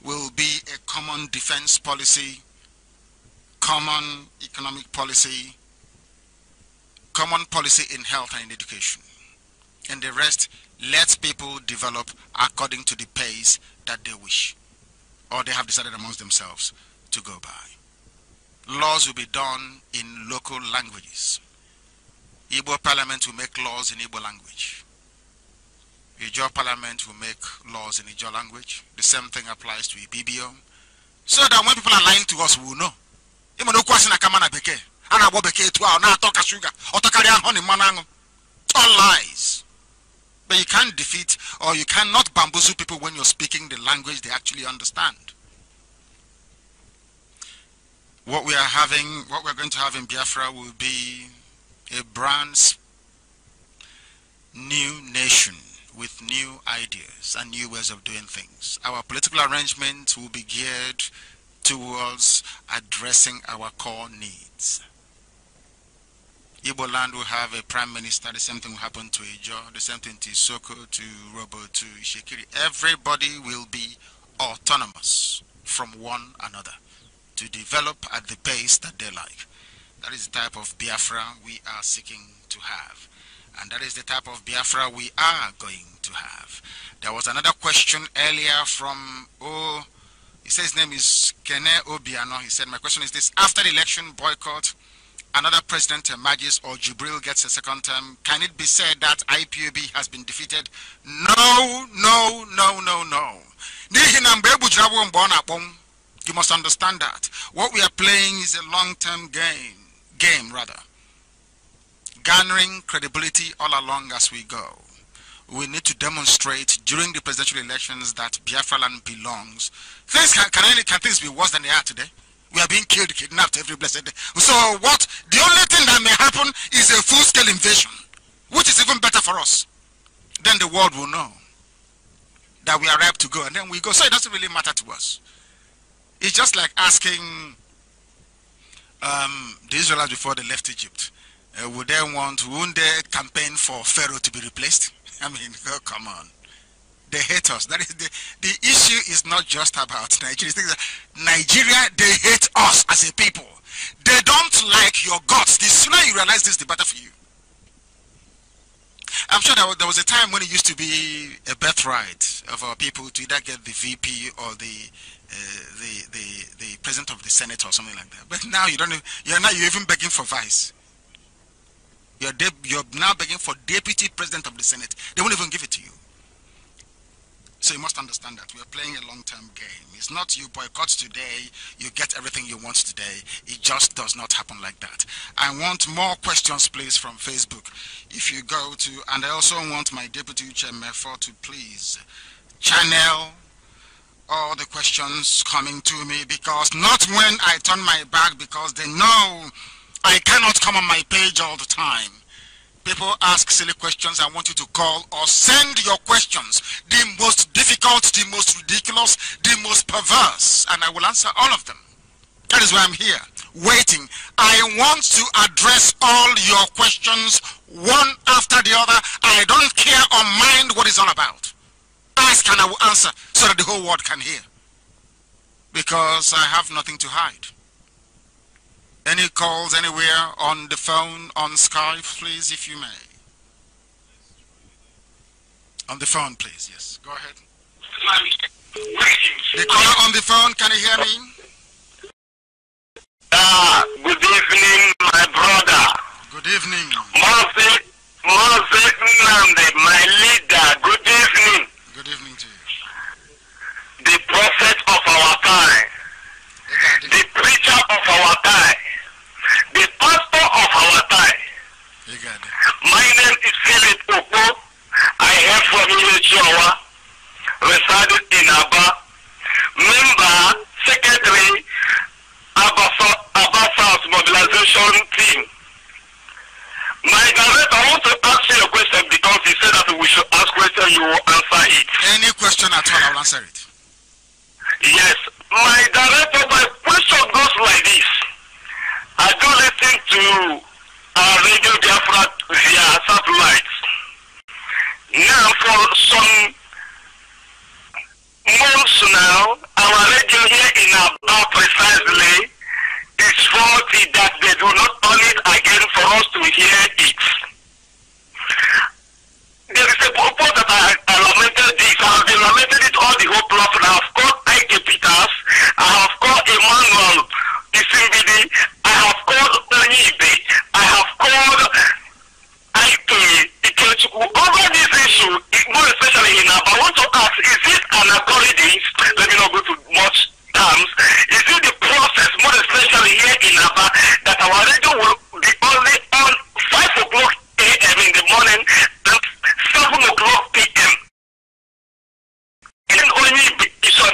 will be a common defense policy, common economic policy, common policy in health and in education. And the rest, let people develop according to the pace that they wish, or they have decided amongst themselves to go by. Laws will be done in local languages. Igbo Parliament will make laws in Igbo language. Ijaw Parliament will make laws in Ijaw language. The same thing applies to Ibibio. So that when people are lying to us, we will know. All lies. But you can't defeat, or you cannot bamboozle people when you're speaking the language they actually understand. What we're going to have in Biafra will be a brand new nation with new ideas and new ways of doing things. Our political arrangements will be geared towards addressing our core needs. Igbo land will have a prime minister. The same thing will happen to Ijaw. The same thing to Isoko, to Robo, to Ishekiri. Everybody will be autonomous from one another to develop at the pace that they like. That is the type of Biafra we are seeking to have. And that is the type of Biafra we are going to have. There was another question earlier from He says his name is Kene Obiano. He said, my question is this: after the election boycott, another president emerges or Jibril gets a second term, can it be said that IPOB has been defeated? No, no, no, no, no. You must understand that. What we are playing is a long-term game rather. Garnering credibility all along as we go. We need to demonstrate during the presidential elections that Biafra land belongs. Things can things be worse than they are today? We are being killed, kidnapped every blessed day. So what? The only thing that may happen is a full-scale invasion, which is even better for us. Then the world will know that we are ripe to go, and then we go. So it doesn't really matter to us. It's just like asking the Israelites before they left Egypt, wouldn't they campaign for Pharaoh to be replaced? I mean, oh, come on. They hate us. That is the issue is not just about Nigeria. Nigeria, they hate us as a people. They don't like your guts. The sooner you realize this, the better for you. I'm sure there was a time when it used to be a birthright of our people to either get the VP or the president of the Senate or something like that. But now you're even begging for vice. You're now begging for deputy president of the Senate. They won't even give it to you. So you must understand that we are playing a long-term game. It's not you boycott today, you get everything you want today. It just does not happen like that. I want more questions, please, from Facebook. If you go to, and I also want my deputy chairman to please channel all the questions coming to me, because not when I turn my back, because they know I cannot come on my page all the time. People ask silly questions. I want you to call or send your questions. The most difficult, the most ridiculous, the most perverse. And I will answer all of them. That is why I'm here, waiting. I want to address all your questions, one after the other. I don't care or mind what it's all about. Ask and I will answer so that the whole world can hear. Because I have nothing to hide. Any calls anywhere on the phone, on Skype, please, if you may. On the phone, please, yes. Go ahead. The caller on the phone, can you hear me? Good evening, my brother. Good evening. Mazi Nnamdi, my leader, good evening. Good evening to you. The prophet of our time. The preacher of our time. The pastor of our time. My name is Philip Oko. I hail from Ilechiawa, residing in Aba. Member, secretary, Aba South Mobilization Team. My director, I want to ask you a question because he said that we should ask questions, you will answer it. Any question at all, I'll answer it. Yes. My director, my question goes like this. I do listen to Radio Biafra via satellite. Now, for some months now, our radio here in Aba precisely is faulty that they do not on it again for us to hear it. There is a purpose that I lamented this. I have been lamented it all the whole platform. I have called Ike Peters. I have called Emmanuel Isimbidi. I have called Onyibe. I have called Ike Ikechukwu. Over this issue, more especially in Aba, I want to ask, is it an algorithm? Let me not go to much terms. Is it the process, more especially here in Aba, that our radio will be only on 5 o'clock a.m. in the morning and 7 o'clock p.m. And Onyibe is on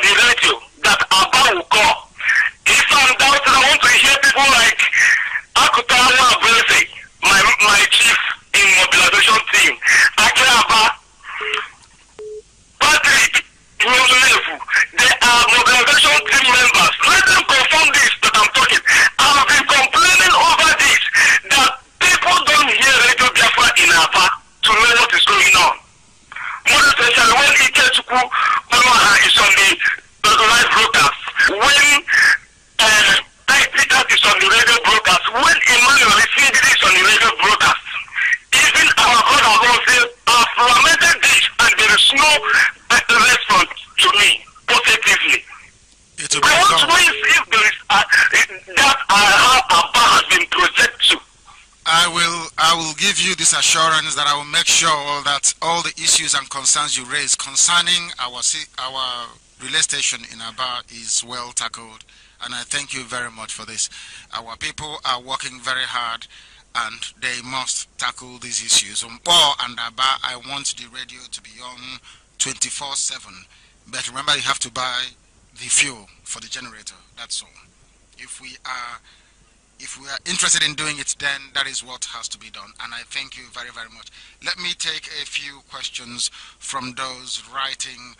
I will give you this assurance that I will make sure that all the issues and concerns you raise concerning our relay station in Aba is well tackled, and I thank you very much for this. Our people are working very hard, and they must tackle these issues. On Bo and Aba, I want the radio to be on 24/7, but remember you have to buy the fuel for the generator. That's all. If we are interested in doing it, then that is what has to be done. And I thank you very, very much. Let me take a few questions from those writing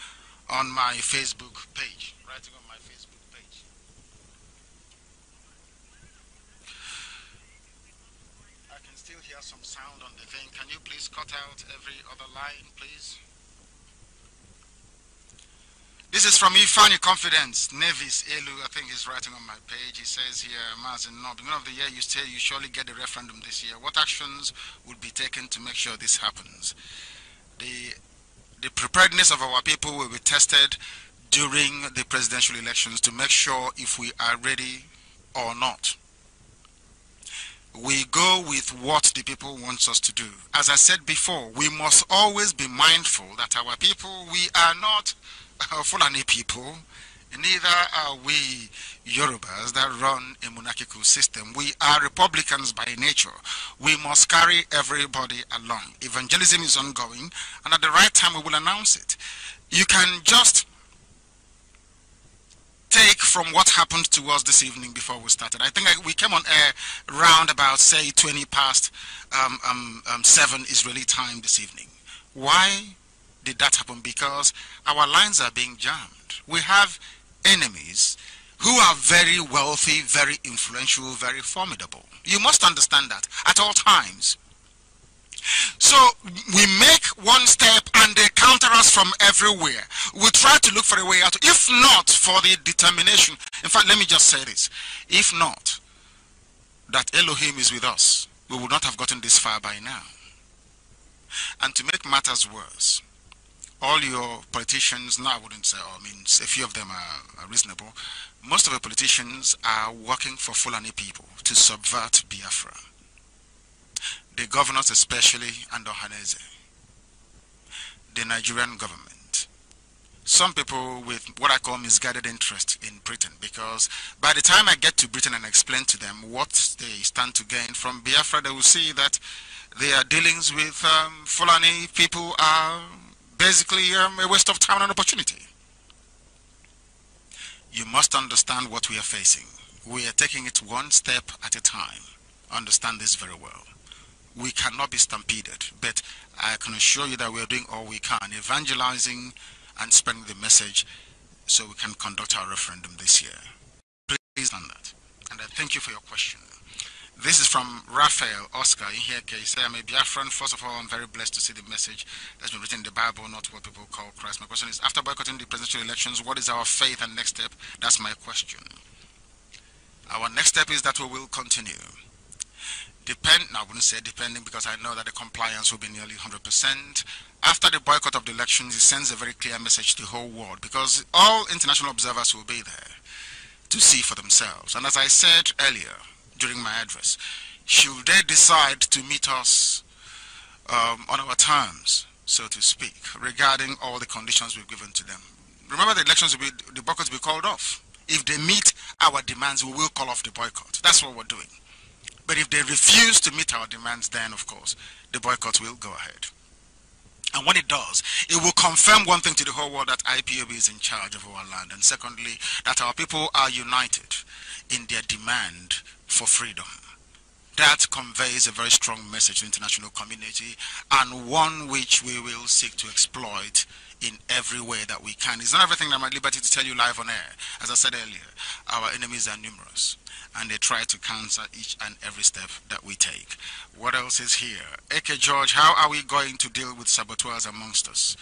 on my Facebook page. I can still hear some sound on the thing. Can you please cut out every other line, please? This is from Ifani Confidence. Nevis Elu, I think, is writing on my page. He says here, Mazi Nnamdi, beginning of the year, you say you surely get the referendum this year. What actions would be taken to make sure this happens? The preparedness of our people will be tested during the presidential elections to make sure if we are ready or not. We go with what the people want us to do. As I said before, we must always be mindful that our people, we are not Fulani people, neither are we Yorubas that run a monarchical system. We are Republicans by nature. We must carry everybody along. Evangelism is ongoing, and at the right time we will announce it. You can just take from what happened to us this evening before we started. I think we came on air round about, say, 20 past 7 Israeli time this evening. Why did that happen? Because our lines are being jammed. We have enemies who are very wealthy, very influential, very formidable. You must understand that at all times. So we make one step and they counter us from everywhere. We try to look for a way out. If not for the determination, in fact, let me just say this. If not that Elohim is with us, we would not have gotten this far by now. And to make matters worse, all your politicians, no, I wouldn't say, I mean, a few of them are reasonable. Most of the politicians are working for Fulani people to subvert Biafra. The governors especially, and Ohaneze. The Nigerian government. Some people with what I call misguided interest in Britain, because by the time I get to Britain and explain to them what they stand to gain from Biafra, they will see that their dealings with Fulani people are basically a waste of time and opportunity. You must understand what we are facing. We are taking it one step at a time. Understand this very well. We cannot be stampeded, but I can assure you that we are doing all we can, evangelizing and spreading the message so we can conduct our referendum this year. Please understand that. And I thank you for your question. This is from Raphael Oscar in here. He said, I'm a Biafran. First of all, I'm very blessed to see the message that's been written in the Bible, not what people call Christ. My question is, after boycotting the presidential elections, what is our faith and next step? That's my question. Our next step is that we will continue. I wouldn't say depending, because I know that the compliance will be nearly 100%. After the boycott of the elections, it sends a very clear message to the whole world, because all international observers will be there to see for themselves. And as I said earlier during my address, should they decide to meet us on our terms, so to speak, regarding all the conditions we've given to them, remember the elections will be, the boycott will be called off. If they meet our demands, we will call off the boycott. That's what we're doing. But if they refuse to meet our demands, then, of course, the boycott will go ahead. And when it does, it will confirm one thing to the whole world, that IPOB is in charge of our land. And secondly, that our people are united in their demand for freedom. That conveys a very strong message to the international community, and one which we will seek to exploit in every way that we can. It's not everything that I'm at liberty to tell you live on air. As I said earlier, our enemies are numerous, and they try to counter each and every step that we take. What else is here? Eke George, how are we going to deal with saboteurs amongst us?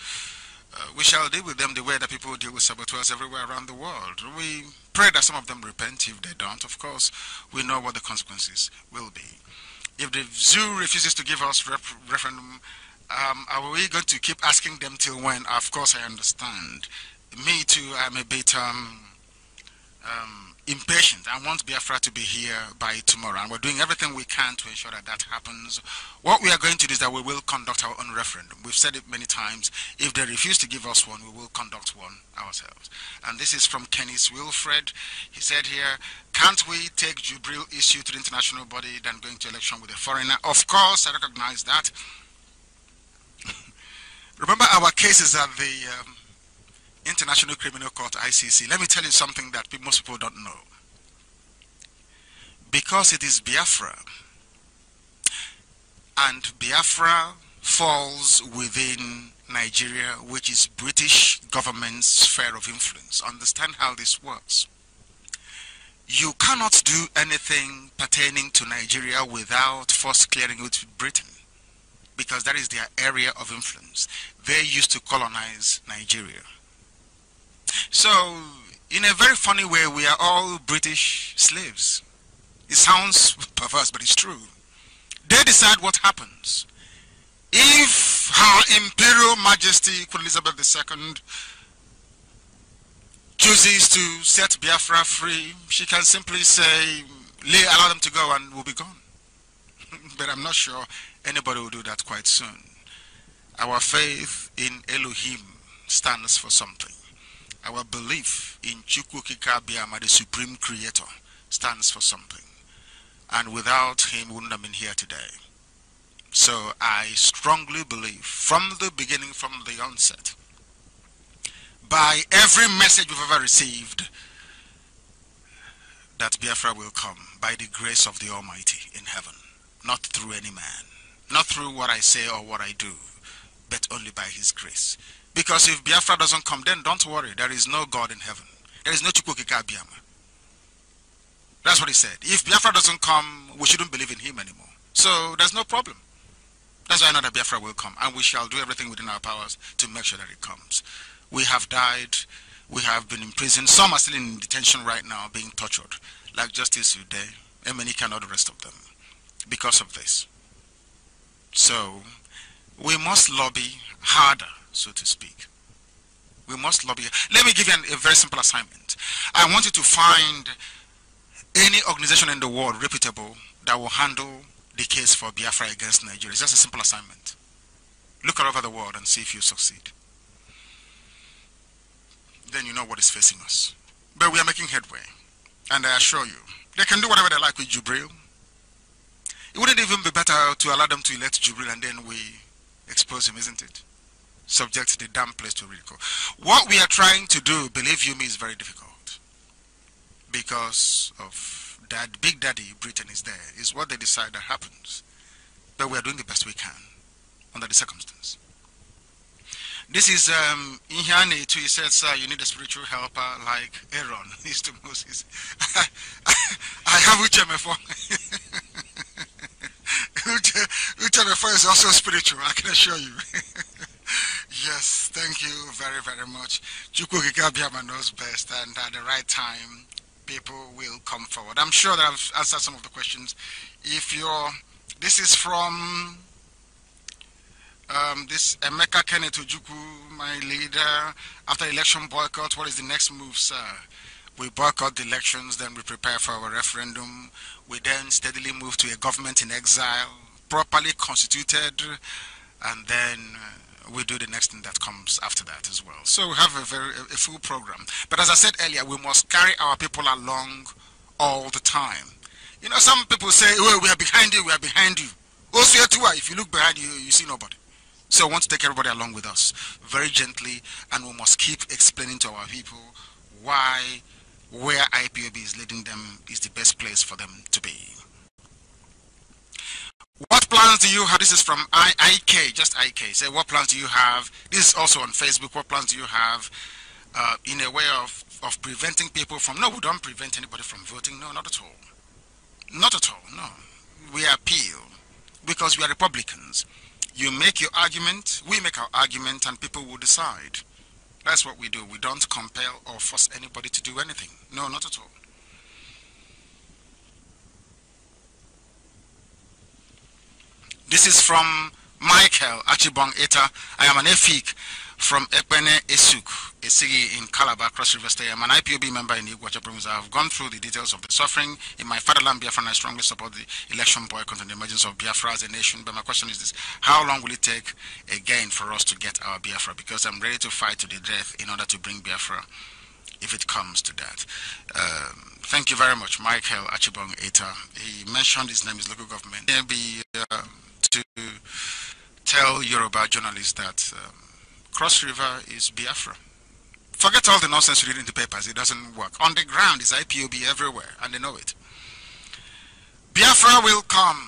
We shall deal with them the way that people deal with saboteurs everywhere around the world. We pray that some of them repent. If they don't, of course, we know what the consequences will be. If the zoo refuses to give us referendum, are we going to keep asking them till when? Of course, I understand. Me too, I'm a bit impatient and want Biafra to be here by tomorrow, and we're doing everything we can to ensure that that happens. What we are going to do is that we will conduct our own referendum. We've said it many times. If they refuse to give us one, we will conduct one ourselves. And this is from Kenneth Wilfred. He said here, can't we take Jubril issue to the international body than going to election with a foreigner? Of course, I recognize that. Remember our cases at the International Criminal Court, ICC. Let me tell you something that most people don't know. Because it is Biafra, and Biafra falls within Nigeria, which is British government's sphere of influence. Understand how this works. You cannot do anything pertaining to Nigeria without first clearing it with Britain, because that is their area of influence. They used to colonize Nigeria. So, in a very funny way, we are all British slaves. It sounds perverse, but it's true. They decide what happens. If Her Imperial Majesty Queen Elizabeth II chooses to set Biafra free, she can simply say, allow them to go, and we'll be gone. But I'm not sure anybody will do that quite soon. Our faith in Elohim stands for something. Our belief in Chukwukika Biama, the Supreme Creator, stands for something. And without him, we wouldn't have been here today. So I strongly believe, from the beginning, from the onset, by every message we've ever received, that Biafra will come by the grace of the Almighty in heaven, not through any man, not through what I say or what I do, but only by his grace. Because if Biafra doesn't come, then don't worry, there is no God in heaven. There is no Chukwukika Biama. That's what he said. If Biafra doesn't come, we shouldn't believe in him anymore. So there's no problem. That's why I know that Biafra will come, and we shall do everything within our powers to make sure that it comes. We have died, we have been in prison, some are still in detention right now being tortured, like Justice Uday, and many and all the rest of them, because of this. So we must lobby harder, so to speak. We must lobby. Let me give you a very simple assignment. I want you to find any organization in the world reputable that will handle the case for Biafra against Nigeria. It's just a simple assignment. Look all over the world and see if you succeed. Then you know what is facing us. But we are making headway. And I assure you, they can do whatever they like with Jubril. It wouldn't even be better to allow them to elect Jubril and then we expose him, isn't it? Subject the damn place to ridicule. What we are trying to do, believe you me, is very difficult. Because of that Big Daddy Britain is there, is what they decide that happens. But we are doing the best we can under the circumstance. This is Inhane too. He said, sir, you need a spiritual helper like Aaron is to Moses. I have Uchemefo. Uchemefo is also spiritual, I can assure you. Yes, thank you very, very much. Chukwukika Biama knows best, and at the right time, people will come forward. I'm sure that I've answered some of the questions. This is from this Emeka Kenneth Ojukwu, my leader. After election boycott, what is the next move, sir? We boycott the elections, then we prepare for our referendum. We then steadily move to a government in exile, properly constituted, and then we do the next thing that comes after that as well. So we have a full program. But as I said earlier, we must carry our people along all the time. You know, some people say, oh, we are behind you, we are behind you. Also, if you look behind you, you see nobody. So I want to take everybody along with us very gently, and we must keep explaining to our people why where IPOB is leading them is the best place for them to be. What plans do you have? This is from IK, just IK. Say, what plans do you have? This is also on Facebook. What plans do you have in a way of preventing people from... No, we don't prevent anybody from voting. No, not at all. Not at all, no. We appeal because we are Republicans. You make your argument, we make our argument, and people will decide. That's what we do. We don't compel or force anybody to do anything. No, not at all. This is from Michael Achibong Eta. I am an Efik. from Ekpene Esuk, a city in Calabar, Cross River State. I'm an IPOB member in Iguacha province. I have gone through the details of the suffering in my fatherland, Biafra, and I strongly support the election boycott and the emergence of Biafra as a nation. But my question is this: how long will it take again for us to get our Biafra? Because I'm ready to fight to the death in order to bring Biafra, if it comes to that. Thank you very much, Michael Achibong Eta. He mentioned his name is local government. Maybe to tell Yoruba journalists that Cross River is Biafra. Forget all the nonsense you read in the papers. It doesn't work. On the ground is IPOB everywhere, and they know it. Biafra will come,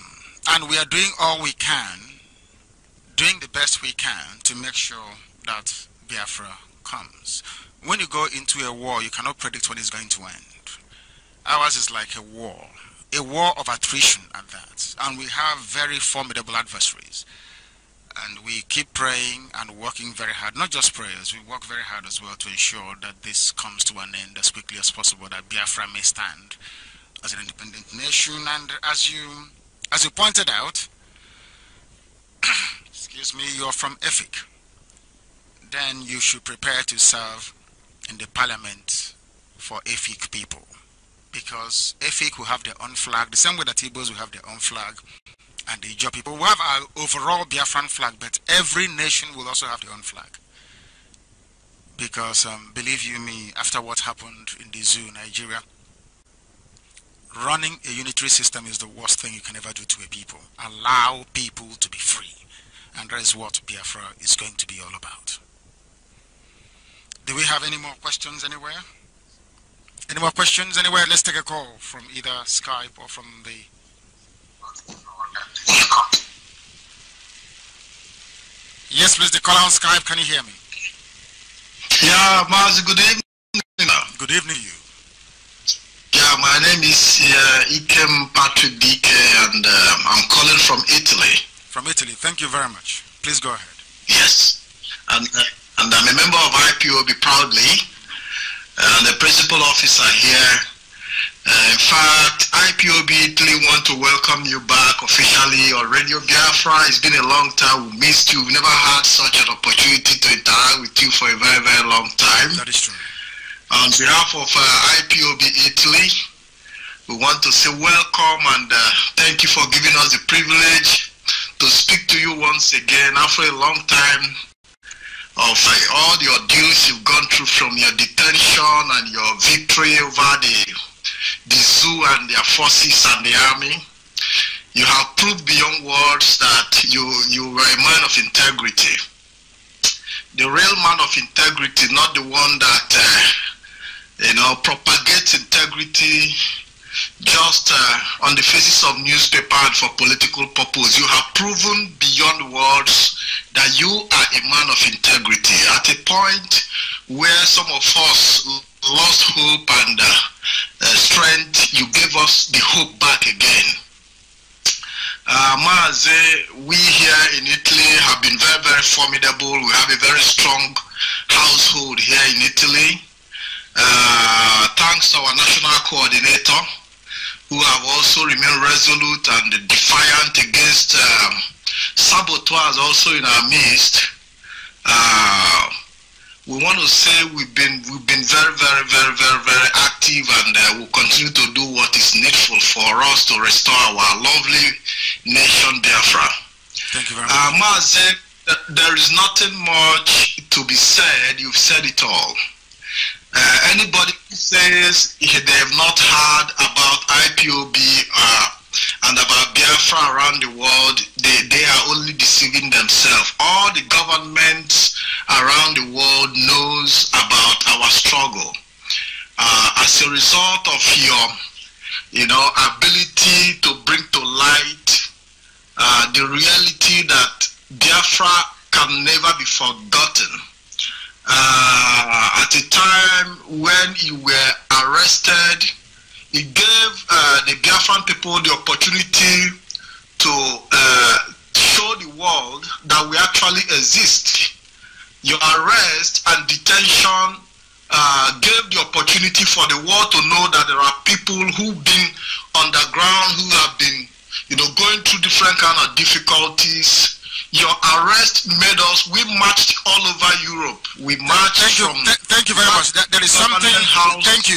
and we are doing all we can, doing the best we can to make sure that Biafra comes. When you go into a war, you cannot predict when it's going to end. Ours is like a war of attrition at that. And we have very formidable adversaries. And we keep praying and working very hard. Not just prayers, we work very hard as well to ensure that this comes to an end as quickly as possible, that Biafra may stand as an independent nation. And as you pointed out, excuse me, you're from Efik. Then you should prepare to serve in the parliament for Efik people. Because Efik will have their own flag, the same way that Igbos will have their own flag, and the Ijaw people will have our overall Biafran flag, but every nation will also have their own flag. Because, believe you me, after what happened in the zoo, Nigeria, running a unitary system is the worst thing you can ever do to a people. Allow people to be free. And that is what Biafra is going to be all about. Do we have any more questions anywhere? Any more questions anywhere? Let's take a call from either Skype or from the... Yes, please, the caller on Skype. Can you hear me? Yeah, Mazi, good evening. Good evening to you. Yeah, my name is Ikem Patrick Dike, and I'm calling from Italy. From Italy. Thank you very much. Please go ahead. Yes. And I'm a member of IPOB proudly. The principal officer here. In fact, IPOB Italy want to welcome you back officially on Radio Biafra. It's been a long time. We missed you. We never had such an opportunity to interact with you for a very, very long time. That is true. On behalf of IPOB Italy, we want to say welcome and thank you for giving us the privilege to speak to you once again after a long time of all the ordeals you've gone through, from your detention and your victory over the zoo and their forces and the army. You have proved beyond words that you were a man of integrity. The real man of integrity, not the one that propagates integrity just on the faces of newspaper and for political purpose. You have proven beyond words that you are a man of integrity. At a point where some of us lost hope and strength, you gave us the hope back again. Mazi, we here in Italy have been very, very formidable. We have a very strong household here in Italy. Thanks to our national coordinator, who have also remained resolute and defiant against saboteurs also in our midst. We want to say we've been very, very, very, very, very active, and we'll continue to do what is needful for us to restore our lovely nation, Biafra. Thank you very much. Mazi, there is nothing much to be said. You've said it all. Anybody who says they have not heard about IPOB and about Biafra around the world, they are only deceiving themselves. All the governments around the world knows about our struggle. As a result of your, ability to bring to light the reality that Biafra can never be forgotten. At a time when you were arrested, it gave the Biafran people the opportunity to show the world that we actually exist. Your arrest and detention gave the opportunity for the world to know that there are people who've been underground, who have been, going through different kind of difficulties, Your arrest made us, we marched all over Europe. We marched thank you very much. There is something, thank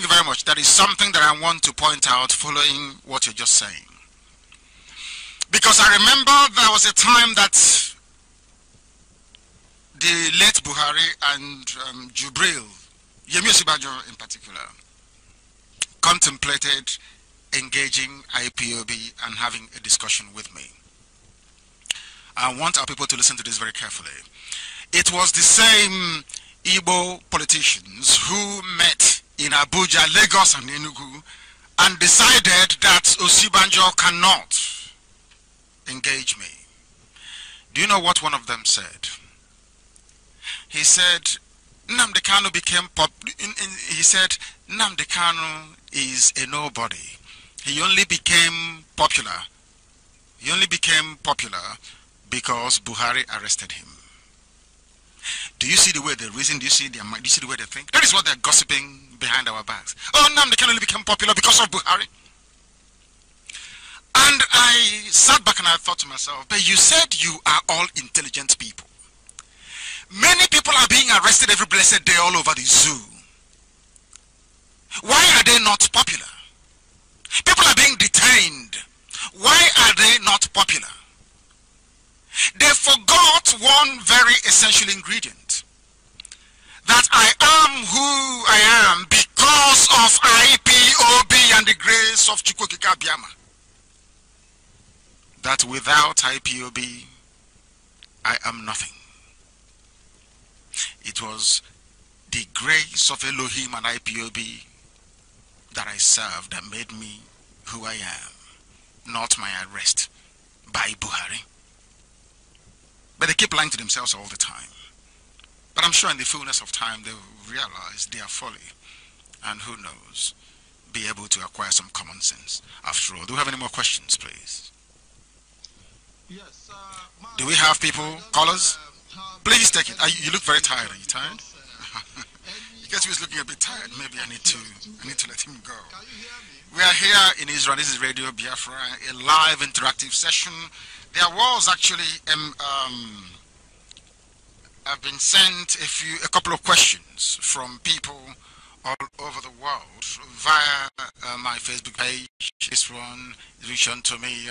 you very much. There is something that I want to point out following what you're just saying. Because I remember there was a time that the late Buhari and Jubril, Yemi Osibanjo in particular, contemplated engaging IPOB and having a discussion with me. I want our people to listen to this very carefully. It was the same Igbo politicians who met in Abuja, Lagos and Enugu and decided that Osibanjo cannot engage me. Do you know what one of them said? He said, Nnamdi Kanu became he said, Nnamdi Kanu is a nobody. He only became popular. He only became popular because Buhari arrested him. Do you see the way they reason? Do you see their mind? Do you see the way they think? That is what they're gossiping behind our backs. Oh, Nnamdi Kanu only became popular because of Buhari. And I sat back and I thought to myself, but you said you are all intelligent people. Many people are being arrested every blessed day all over the zoo. Why are they not popular? People are being detained. Why are they not popular? They forgot one very essential ingredient. That I am who I am because of IPOB and the grace of Chukwukika Biama. That without IPOB, I am nothing. It was the grace of Elohim and IPOB that I served that made me who I am, not my arrest by Buhari. But they keep lying to themselves all the time. But I'm sure in the fullness of time they will realize their folly and who knows, be able to acquire some common sense. After all, do we have any more questions, please? Yes. Do we have people, callers? Please take it. You look very tired. Are you tired? Because he was looking a bit tired. Maybe I need to let him go. We are here in Israel. This is Radio Biafra, a live interactive session. There was actually I've been sent a couple of questions from people all over the world via my Facebook page. This one reached on to me.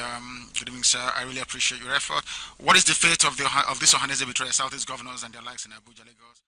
Good evening, sir. I really appreciate your effort. What is the fate of this Ohanese betrayal, Southeast governors and their likes in Abuja, Lagos?